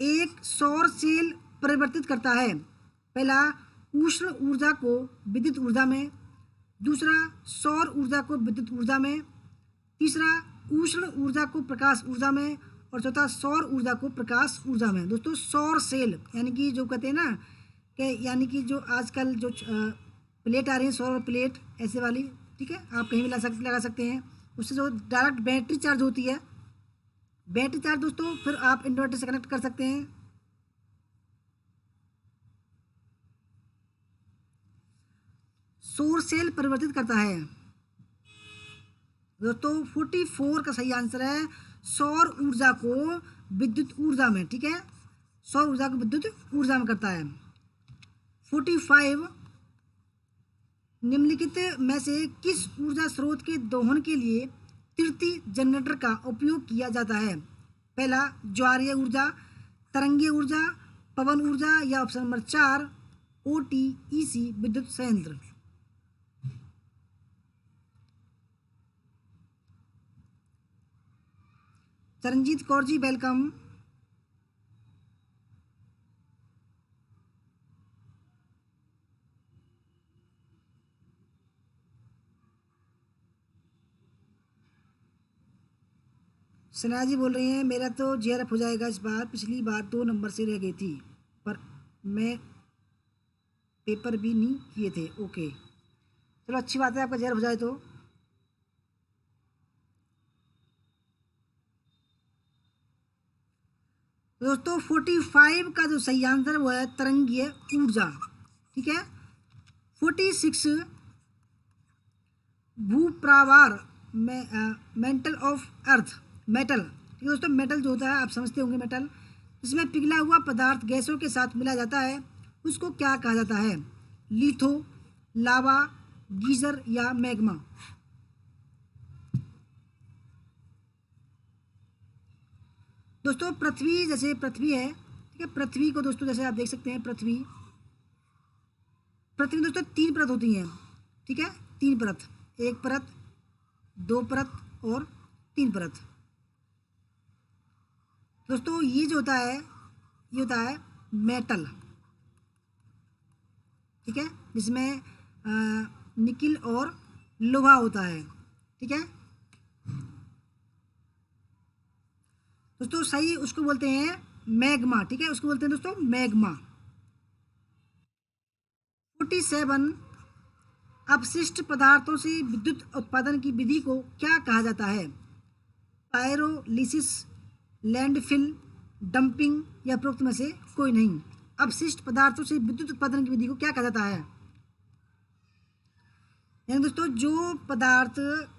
एक सौर सेल परिवर्तित करता है? पहला, उष्ण ऊर्जा को विद्युत ऊर्जा में। दूसरा, सौर ऊर्जा को विद्युत ऊर्जा में। तीसरा, उष्ण ऊर्जा को प्रकाश ऊर्जा में। और चौथा, सौर ऊर्जा को प्रकाश ऊर्जा में। दोस्तों सौर सेल यानी कि जो कहते हैं ना कि यानी कि जो आजकल जो प्लेट आ रही है, सौर प्लेट ऐसे वाली, ठीक है, आप कहीं भी लगा सकते हैं, उससे जो डायरेक्ट बैटरी चार्ज होती है, बैटरी चार्ज दोस्तों फिर आप इन्वर्टर से कनेक्ट कर सकते हैं। सौर सेल परिवर्तित करता है दोस्तों। 44 का सही आंसर है सौर ऊर्जा को विद्युत ऊर्जा में। ठीक है, सौर ऊर्जा को विद्युत ऊर्जा में करता है। 45, निम्नलिखित में से किस ऊर्जा स्रोत के दोहन के लिए तृतीय जनरेटर का उपयोग किया जाता है? पहला, ज्वारीय ऊर्जा, तरंगीय ऊर्जा, पवन ऊर्जा या ऑप्शन नंबर 4, OTEC विद्युत संयंत्र? चरणजीत कौर जी वेलकम। सना जी बोल रही हैं मेरा तो जेआरएफ हो जाएगा इस बार, पिछली बार 2 नंबर से रह गई थी पर मैं पेपर भी नहीं किए थे। ओके, चलो अच्छी बात है आपका जेआरएफ हो जाए तो। दोस्तों 45 का जो सही आंसर वो है तरंगीय ऊर्जा। ठीक है। 46 भूप्रवार में मेंटल ऑफ अर्थ, मेटल। ठीक है दोस्तों, मेटल जो होता है आप समझते होंगे, मेटल इसमें पिघला हुआ पदार्थ गैसों के साथ मिला जाता है, उसको क्या कहा जाता है? लिथो, लावा, गीजर या मैग्मा? दोस्तों पृथ्वी, जैसे पृथ्वी है, ठीक है, पृथ्वी को दोस्तों जैसे आप देख सकते हैं, पृथ्वी पृथ्वी दोस्तों 3 परत होती हैं। ठीक है, 3 परत, 1 परत, 2 परत और 3 परत। दोस्तों ये जो होता है, ये होता है मेटल। ठीक है, जिसमें निकिल और लोहा होता है। ठीक है दोस्तों, सही उसको बोलते हैं मैग्मा। ठीक है, उसको बोलते हैं दोस्तों मैग्मा। 47 अपशिष्ट पदार्थों से विद्युत उत्पादन की विधि को क्या कहा जाता है? पायरोलिसिस, लैंडफिल, डंपिंग या उपरोक्त में से कोई नहीं? अपशिष्ट पदार्थों से विद्युत उत्पादन की विधि को क्या कहा जाता है? यानी दोस्तों जो पदार्थ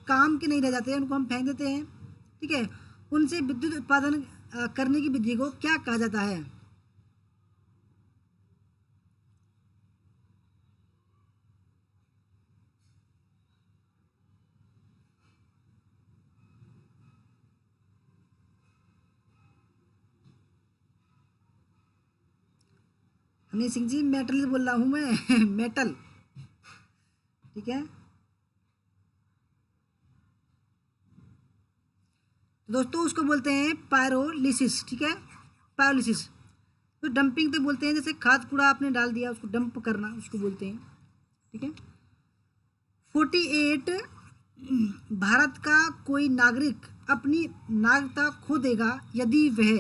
काम के नहीं रह जाते उनको हम फेंक देते हैं, ठीक है, उनसे विद्युत उत्पादन करने की विधि को क्या कहा जाता है? हनी सिंह जी मेटल बोल रहा हूँ मैं मेटल। ठीक है दोस्तों, उसको बोलते हैं पायरोलिसिस। ठीक है, पायरोलिसिस। तो डंपिंग तो बोलते हैं जैसे खाद कूड़ा आपने डाल दिया उसको डंप करना, उसको बोलते हैं। ठीक है। 48 भारत का कोई नागरिक अपनी नागरिकता खो देगा यदि वह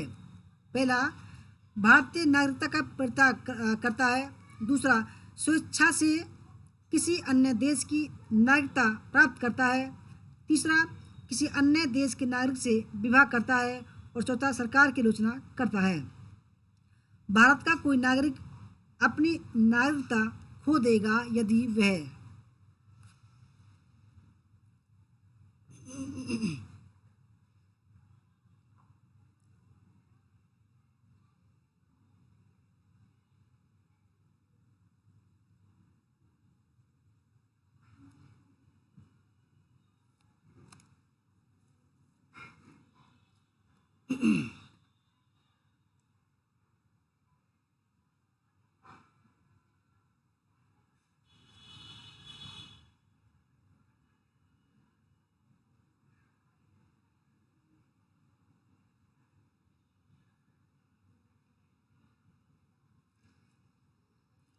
पहला भारतीय नागरिकता का परित्याग करता है, दूसरा स्वेच्छा से किसी अन्य देश की नागरिकता प्राप्त करता है, तीसरा किसी अन्य देश के नागरिक से विवाह करता है और चौथा सरकार की आलोचना करता है। भारत का कोई नागरिक अपनी नागरिकता खो देगा यदि वह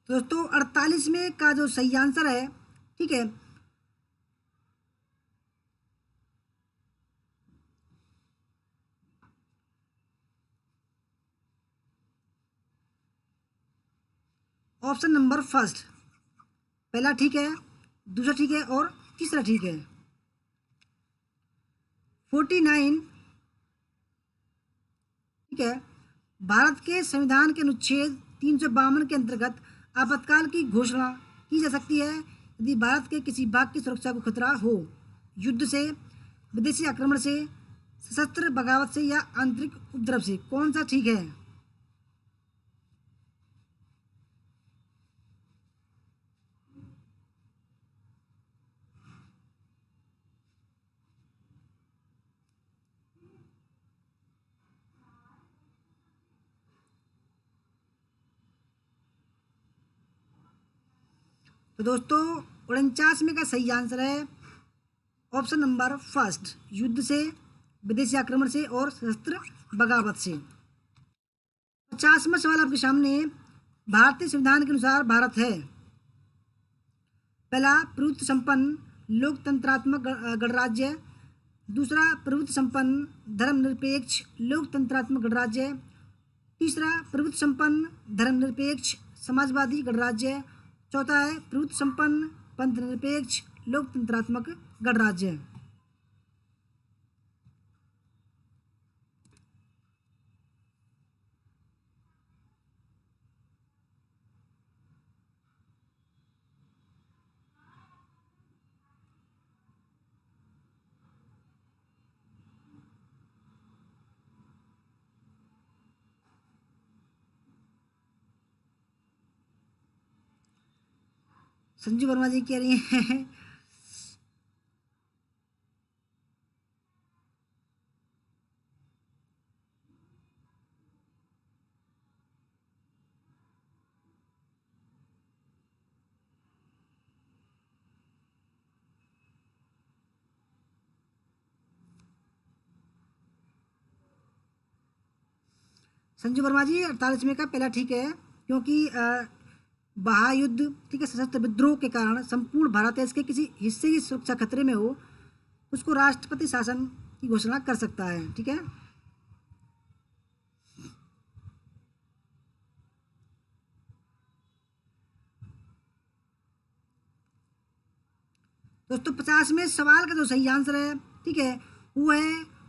दोस्तों 48 में का जो सही आंसर है, ठीक है, ऑप्शन नंबर फर्स्ट, पहला ठीक है, दूसरा ठीक है और तीसरा ठीक है। 49, ठीक है, भारत के संविधान के अनुच्छेद 352 के अंतर्गत आपातकाल की घोषणा की जा सकती है यदि भारत के किसी भाग की सुरक्षा को खतरा हो, युद्ध से, विदेशी आक्रमण से, सशस्त्र बगावत से या आंतरिक उपद्रव से। कौन सा ठीक है? तो दोस्तों 49 में का सही आंसर है ऑप्शन नंबर फर्स्ट, युद्ध से, विदेशी आक्रमण से और सशस्त्र बगावत से। 50वां सवाल आपके सामने, भारतीय संविधान के अनुसार भारत है पहला प्रभुत्व संपन्न लोकतंत्रात्मक गणराज्य, दूसरा प्रभुत्व संपन्न धर्मनिरपेक्ष लोकतंत्रात्मक गणराज्य। तीसरा प्रभुत्व संपन्न धर्मनिरपेक्ष समाजवादी गणराज्य। चौथा है प्रभुत्व संपन्न पंथ निरपेक्ष लोकतंत्रात्मक गणराज्य। संजू वर्मा जी कह रही हैं संजू वर्मा जी 48वें का पहला ठीक है, क्योंकि महायुद्ध, ठीक है, सशस्त्र विद्रोह के कारण संपूर्ण भारत देश के किसी हिस्से की सुरक्षा खतरे में हो, उसको राष्ट्रपति शासन की घोषणा कर सकता है। ठीक है, दोस्तों 50वें सवाल का जो सही आंसर है, ठीक है, वो है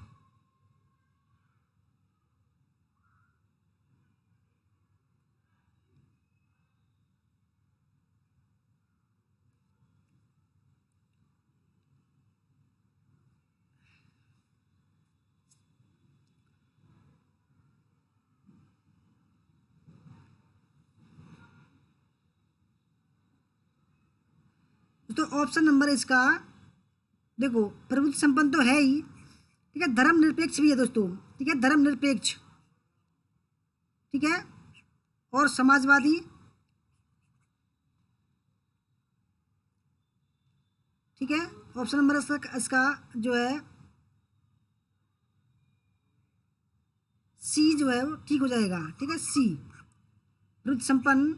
तो ऑप्शन नंबर इसका, देखो प्रभुत्व संपन्न तो है ही, ठीक है, धर्मनिरपेक्ष भी है दोस्तों, ठीक है, धर्मनिरपेक्ष, ठीक है, और समाजवादी, ठीक है। ऑप्शन नंबर इसका जो है सी जो है वो ठीक हो जाएगा, ठीक है, सी प्रभुत्व संपन्न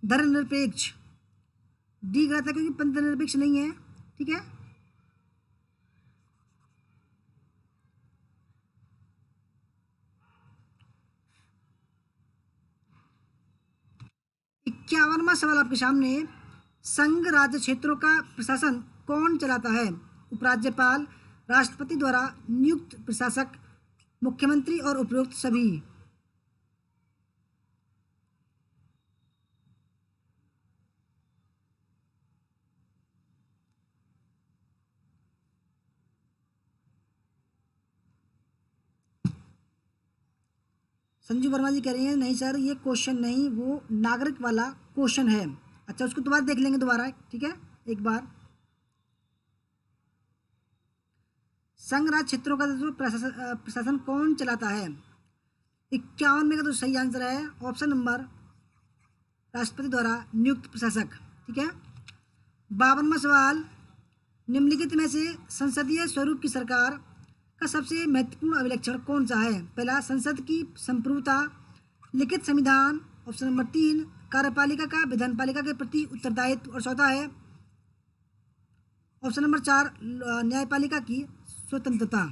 धर्मनिरपेक्ष। डी गलत है क्योंकि पंथ निरपेक्ष नहीं है, ठीक है। इक्यावनवा सवाल आपके सामने, संघ राज्य क्षेत्रों का प्रशासन कौन चलाता है? उपराज्यपाल, राष्ट्रपति द्वारा नियुक्त प्रशासक, मुख्यमंत्री और उपरोक्त सभी। संजू वर्मा जी कह रही हैं नहीं सर ये क्वेश्चन नहीं, वो नागरिक वाला क्वेश्चन है। अच्छा, उसको दोबारा देख लेंगे दोबारा, ठीक है, एक बार। संघ राज्य क्षेत्रों का जो प्रशासन कौन चलाता है? 51 में का तो सही आंसर है ऑप्शन नंबर राष्ट्रपति द्वारा नियुक्त प्रशासक, ठीक है। 52वां सवाल, निम्नलिखित में से संसदीय स्वरूप की सरकार का सबसे महत्वपूर्ण अभिलक्षण कौन सा है? पहला, संसद की संप्रभुता, लिखित संविधान, ऑप्शन नंबर 3 कार्यपालिका का विधानपालिका के प्रति उत्तरदायित्व, और चौथा है ऑप्शन नंबर 4 न्यायपालिका की स्वतंत्रता।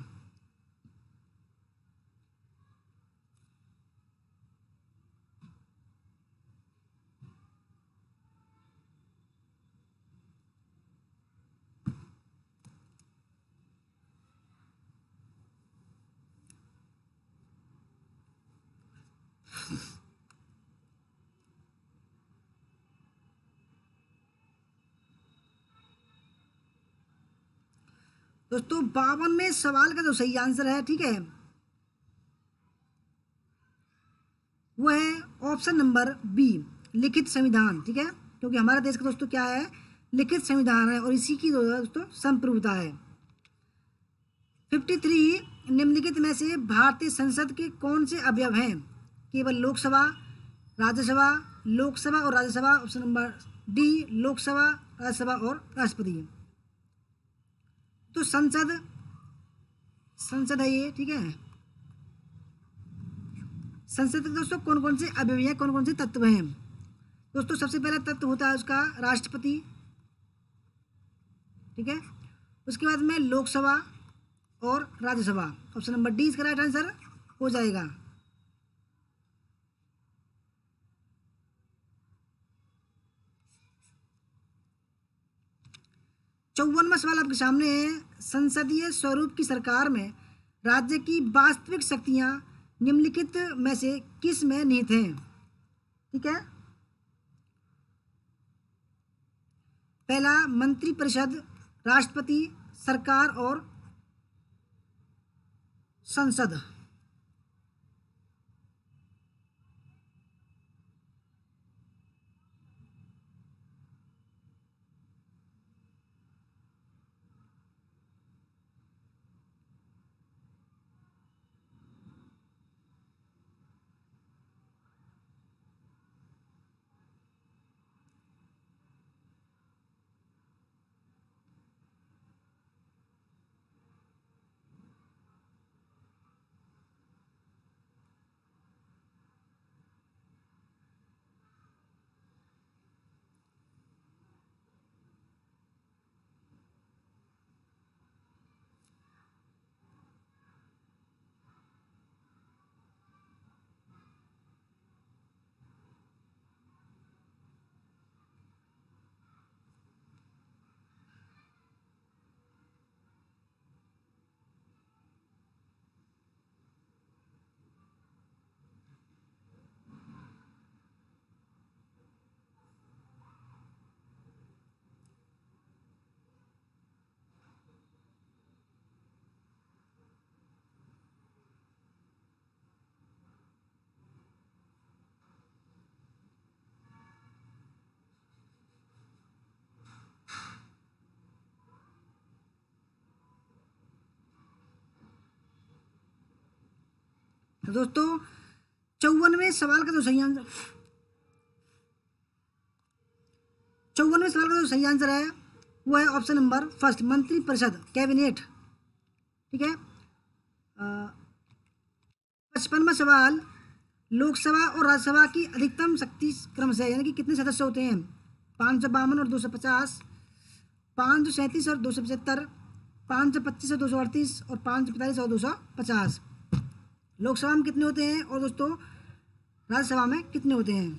दोस्तों 52वें सवाल का जो सही आंसर है, ठीक है, वो है ऑप्शन नंबर बी लिखित संविधान, ठीक है, क्योंकि हमारा देश का दोस्तों क्या है, लिखित संविधान है और इसी की जो है दोस्तों संप्रभुता है। 53, निम्नलिखित में से भारतीय संसद के कौन से अवयव हैं? केवल लोकसभा, राज्यसभा, लोकसभा और Rajya Sabha, option number D Lok Sabha, Rajya Sabha और राष्ट्रपति। तो संसद है ये, ठीक है। संसद के दोस्तों कौन कौन से अवयव हैं, कौन कौन से तत्व हैं? दोस्तों सबसे पहला तत्व होता है उसका राष्ट्रपति, ठीक है, उसके बाद में लोकसभा और राज्यसभा। ऑप्शन नंबर डी इसका राइट आंसर हो जाएगा। 54वां सवाल आपके सामने है, संसदीय स्वरूप की सरकार में राज्य की वास्तविक शक्तियां निम्नलिखित में से किस में निहित हैं? ठीक है, पहला मंत्रिपरिषद, राष्ट्रपति, सरकार और संसद। तो दोस्तों 54वें सवाल का जो सही आंसर 54वें सवाल का जो सही आंसर है वो है ऑप्शन नंबर फर्स्ट, मंत्रिपरिषद, कैबिनेट। ठीक है, 55वां सवाल, लोकसभा और राज्यसभा की अधिकतम शक्ति क्रमशः यानी कि कितने सदस्य होते हैं? 552 और 250, 537 और 275, 525 और 238 और 545 और 250। लोकसभा में कितने होते हैं और दोस्तों राज्यसभा में कितने होते हैं?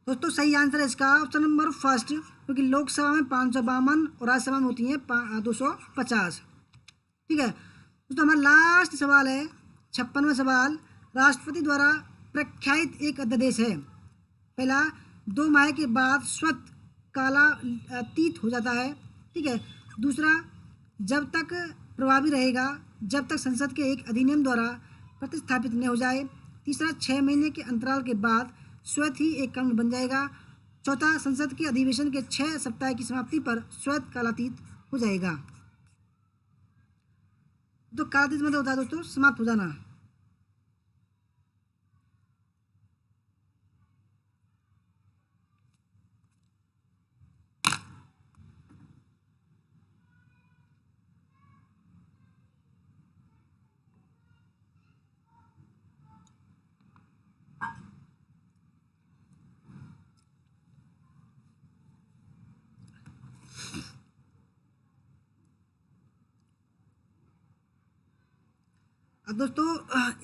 दोस्तों सही आंसर है इसका ऑप्शन नंबर फर्स्ट, क्योंकि लोकसभा में 552 और राज्यसभा में होती हैं 250। ठीक है दोस्तों, हमारा लास्ट सवाल है 56वां सवाल, राष्ट्रपति द्वारा प्रख्यात एक अध्यादेश है। पहला, 2 माह के बाद स्वतः कालातीत हो जाता है। ठीक है, दूसरा, जब तक प्रभावी रहेगा जब तक संसद के एक अधिनियम द्वारा प्रतिस्थापित न हो जाए। तीसरा, 6 महीने के अंतराल के बाद स्वतः ही एक कानून बन जाएगा। चौथा, संसद के अधिवेशन के 6 सप्ताह की समाप्ति पर स्वतः कालातीत हो जाएगा। तो कालातीत मतलब होता है दोस्तों समाप्त हो जाना। अब दोस्तों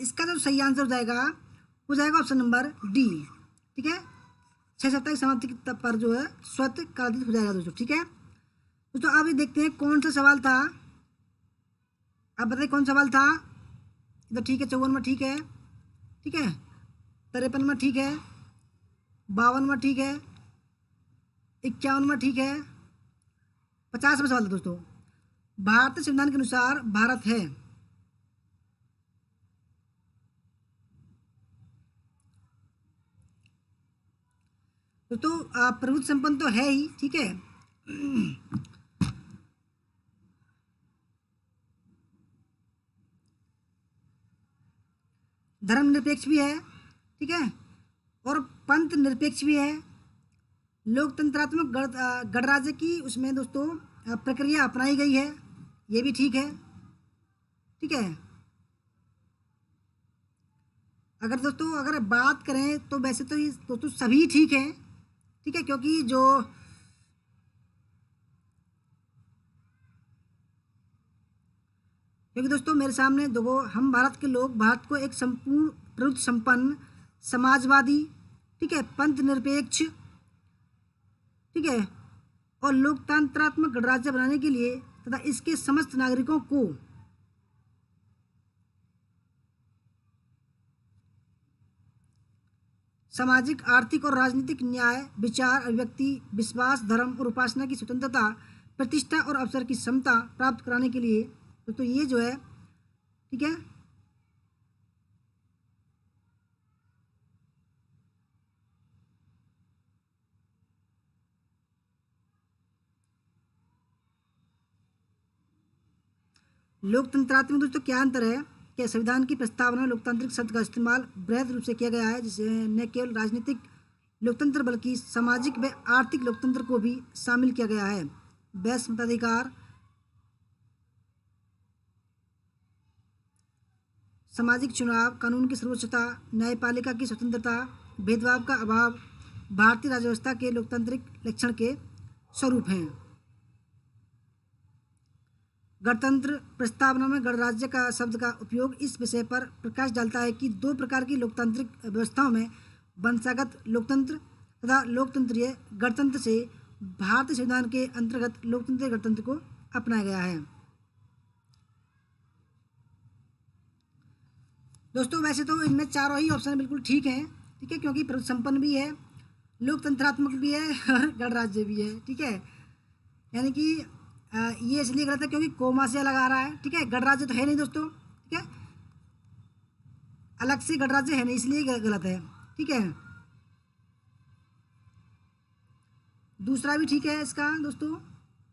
इसका जो सही आंसर हो जाएगा वो जाएगा ऑप्शन नंबर डी। ठीक है, 6 सप्ताह की समाप्ति पर जो है स्वतः कालातीत हो जाएगा दोस्तों। ठीक है दोस्तों, अब ये देखते हैं कौन सा सवाल था। अब बताइए कौन सवाल था। तो ठीक है, 54 में ठीक है, ठीक है, 53 में ठीक है, 52 में ठीक है, 51 में ठीक है, 50 में सवाल था दोस्तों। भारतीय संविधान के अनुसार भारत है दोस्तों प्रभुत्व संपन्न तो है ही। ठीक है, धर्मनिरपेक्ष भी है। ठीक है, और पंथ निरपेक्ष भी है। लोकतंत्रात्मक गणराज्य की उसमें दोस्तों प्रक्रिया अपनाई गई है, ये भी ठीक है। ठीक है, अगर दोस्तों अगर बात करें तो वैसे तो ये दोस्तों सभी ठीक है। ठीक है, क्योंकि दोस्तों मेरे सामने देखो, हम भारत के लोग भारत को एक संपूर्ण प्रभुत्व संपन्न समाजवादी, ठीक है, पंथ निरपेक्ष, ठीक है, और लोकतंत्रात्मक गणराज्य बनाने के लिए तथा इसके समस्त नागरिकों को सामाजिक, आर्थिक और राजनीतिक न्याय, विचार, अभिव्यक्ति, विश्वास, धर्म और उपासना की स्वतंत्रता, प्रतिष्ठा और अवसर की समता प्राप्त कराने के लिए तो ये जो है, ठीक है, लोकतंत्रात्मक दोस्तों क्या अंतर है कि संविधान की प्रस्तावना में लोकतांत्रिक शब्द का इस्तेमाल बृहद रूप से किया गया है, जिसे न केवल राजनीतिक लोकतंत्र बल्कि सामाजिक व आर्थिक लोकतंत्र को भी शामिल किया गया है। वैश्य मताधिकार, सामाजिक चुनाव, कानून की सर्वोच्चता, न्यायपालिका की स्वतंत्रता, भेदभाव का अभाव भारतीय राज्य व्यवस्था के लोकतांत्रिक लक्षण के स्वरूप हैं। गणतंत्र प्रस्तावना में गणराज्य का शब्द का उपयोग इस विषय पर प्रकाश डालता है कि दो प्रकार की लोकतांत्रिक व्यवस्थाओं में वंशागत लोकतंत्र तथा लोकतंत्रीय गणतंत्र से भारतीय संविधान के अंतर्गत लोकतंत्रीय गणतंत्र को अपनाया गया है। दोस्तों वैसे तो इनमें चारों ही ऑप्शन बिल्कुल ठीक हैं, ठीक है, क्योंकि प्रभुत्व संपन्न भी है, लोकतंत्रात्मक भी है और गणराज्य भी है। ठीक है, यानी कि ये इसलिए गलत है क्योंकि कोमा से अलग आ रहा है। ठीक है, गणराज्य तो है नहीं दोस्तों, ठीक है, अलग से गणराज्य है नहीं, इसलिए गलत है। ठीक है, दूसरा भी ठीक है इसका दोस्तों,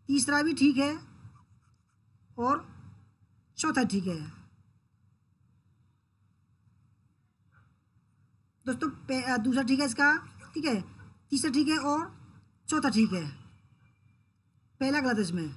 तीसरा भी ठीक है और चौथा ठीक है दोस्तों। दूसरा ठीक है इसका, ठीक है, तीसरा ठीक है और चौथा ठीक है, पहला गलत है इसमें।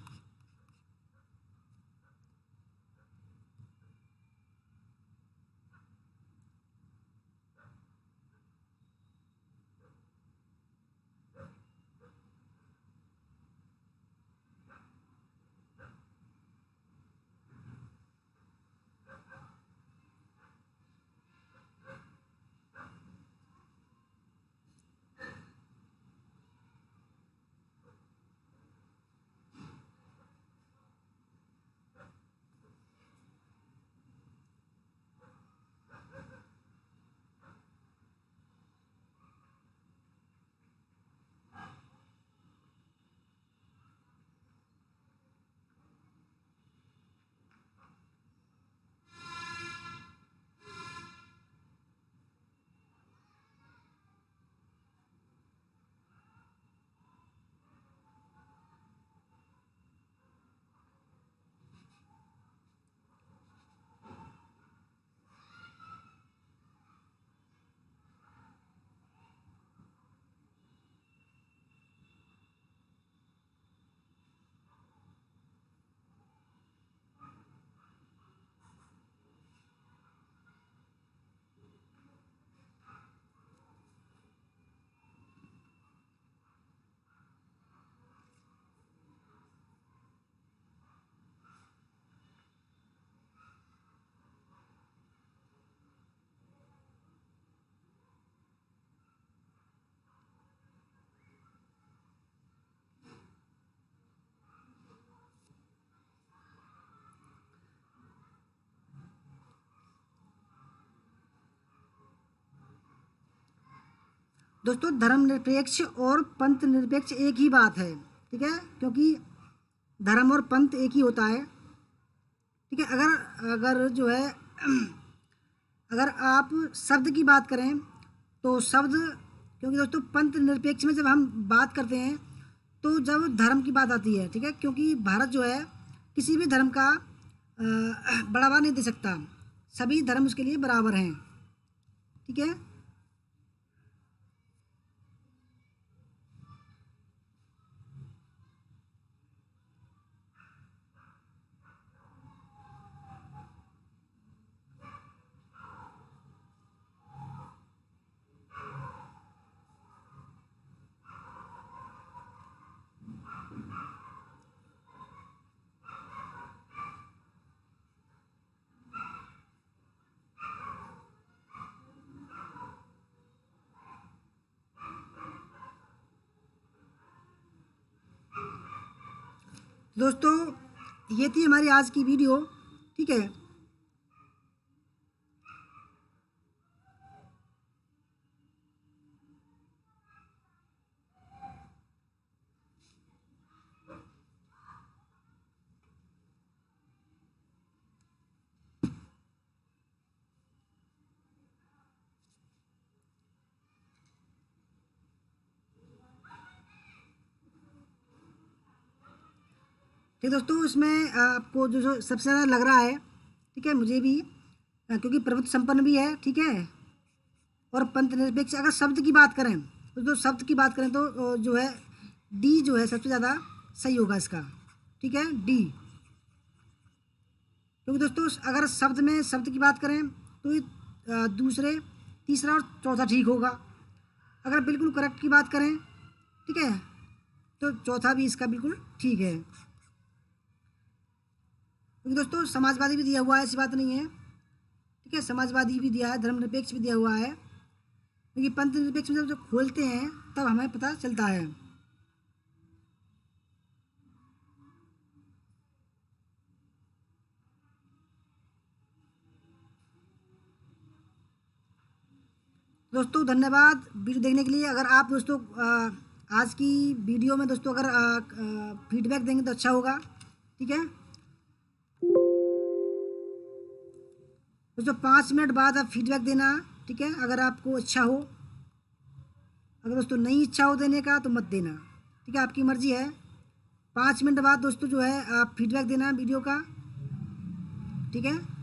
दोस्तों धर्मनिरपेक्ष और पंथ निरपेक्ष एक ही बात है। ठीक है, क्योंकि धर्म और पंथ एक ही होता है। ठीक है, अगर अगर जो है अगर आप शब्द की बात करें तो शब्द, क्योंकि दोस्तों पंथ निरपेक्ष में जब हम बात करते हैं तो जब धर्म की बात आती है, ठीक है, क्योंकि भारत जो है किसी भी धर्म का बढ़ावा नहीं दे सकता, सभी धर्म उसके लिए बराबर हैं। ठीक है, दोस्तों ये थी हमारी आज की वीडियो, ठीक है। ठीक है दोस्तों, इसमें आपको जो जो सबसे ज़्यादा लग रहा है, ठीक है, मुझे भी, क्योंकि प्रभुत्व संपन्न भी है, ठीक है, और पंथ निरपेक्ष। अगर शब्द की बात करें तो शब्द की बात करें तो जो है डी जो है सबसे ज़्यादा सही होगा इसका, ठीक है, डी। क्योंकि दोस्तों अगर शब्द में शब्द की बात करें तो ये दूसरे, तीसरा और चौथा ठीक होगा। अगर बिल्कुल करेक्ट की बात करें, ठीक है, तो चौथा भी इसका बिल्कुल ठीक है। क्योंकि दोस्तों समाजवादी भी दिया हुआ है, ऐसी बात नहीं है, ठीक है, समाजवादी भी दिया है, धर्मनिरपेक्ष भी दिया हुआ है। क्योंकि पंथ निरपेक्ष में जब खोलते हैं तब हमें पता चलता है। दोस्तों धन्यवाद वीडियो देखने के लिए। अगर आप दोस्तों आज की वीडियो में दोस्तों अगर फीडबैक देंगे तो अच्छा होगा, ठीक है। दोस्तों 5 मिनट बाद आप फीडबैक देना, ठीक है, अगर आपको अच्छा हो। अगर दोस्तों नहीं इच्छा हो देने का तो मत देना, ठीक है, आपकी मर्जी है। 5 मिनट बाद दोस्तों जो है आप फीडबैक देना वीडियो का, ठीक है।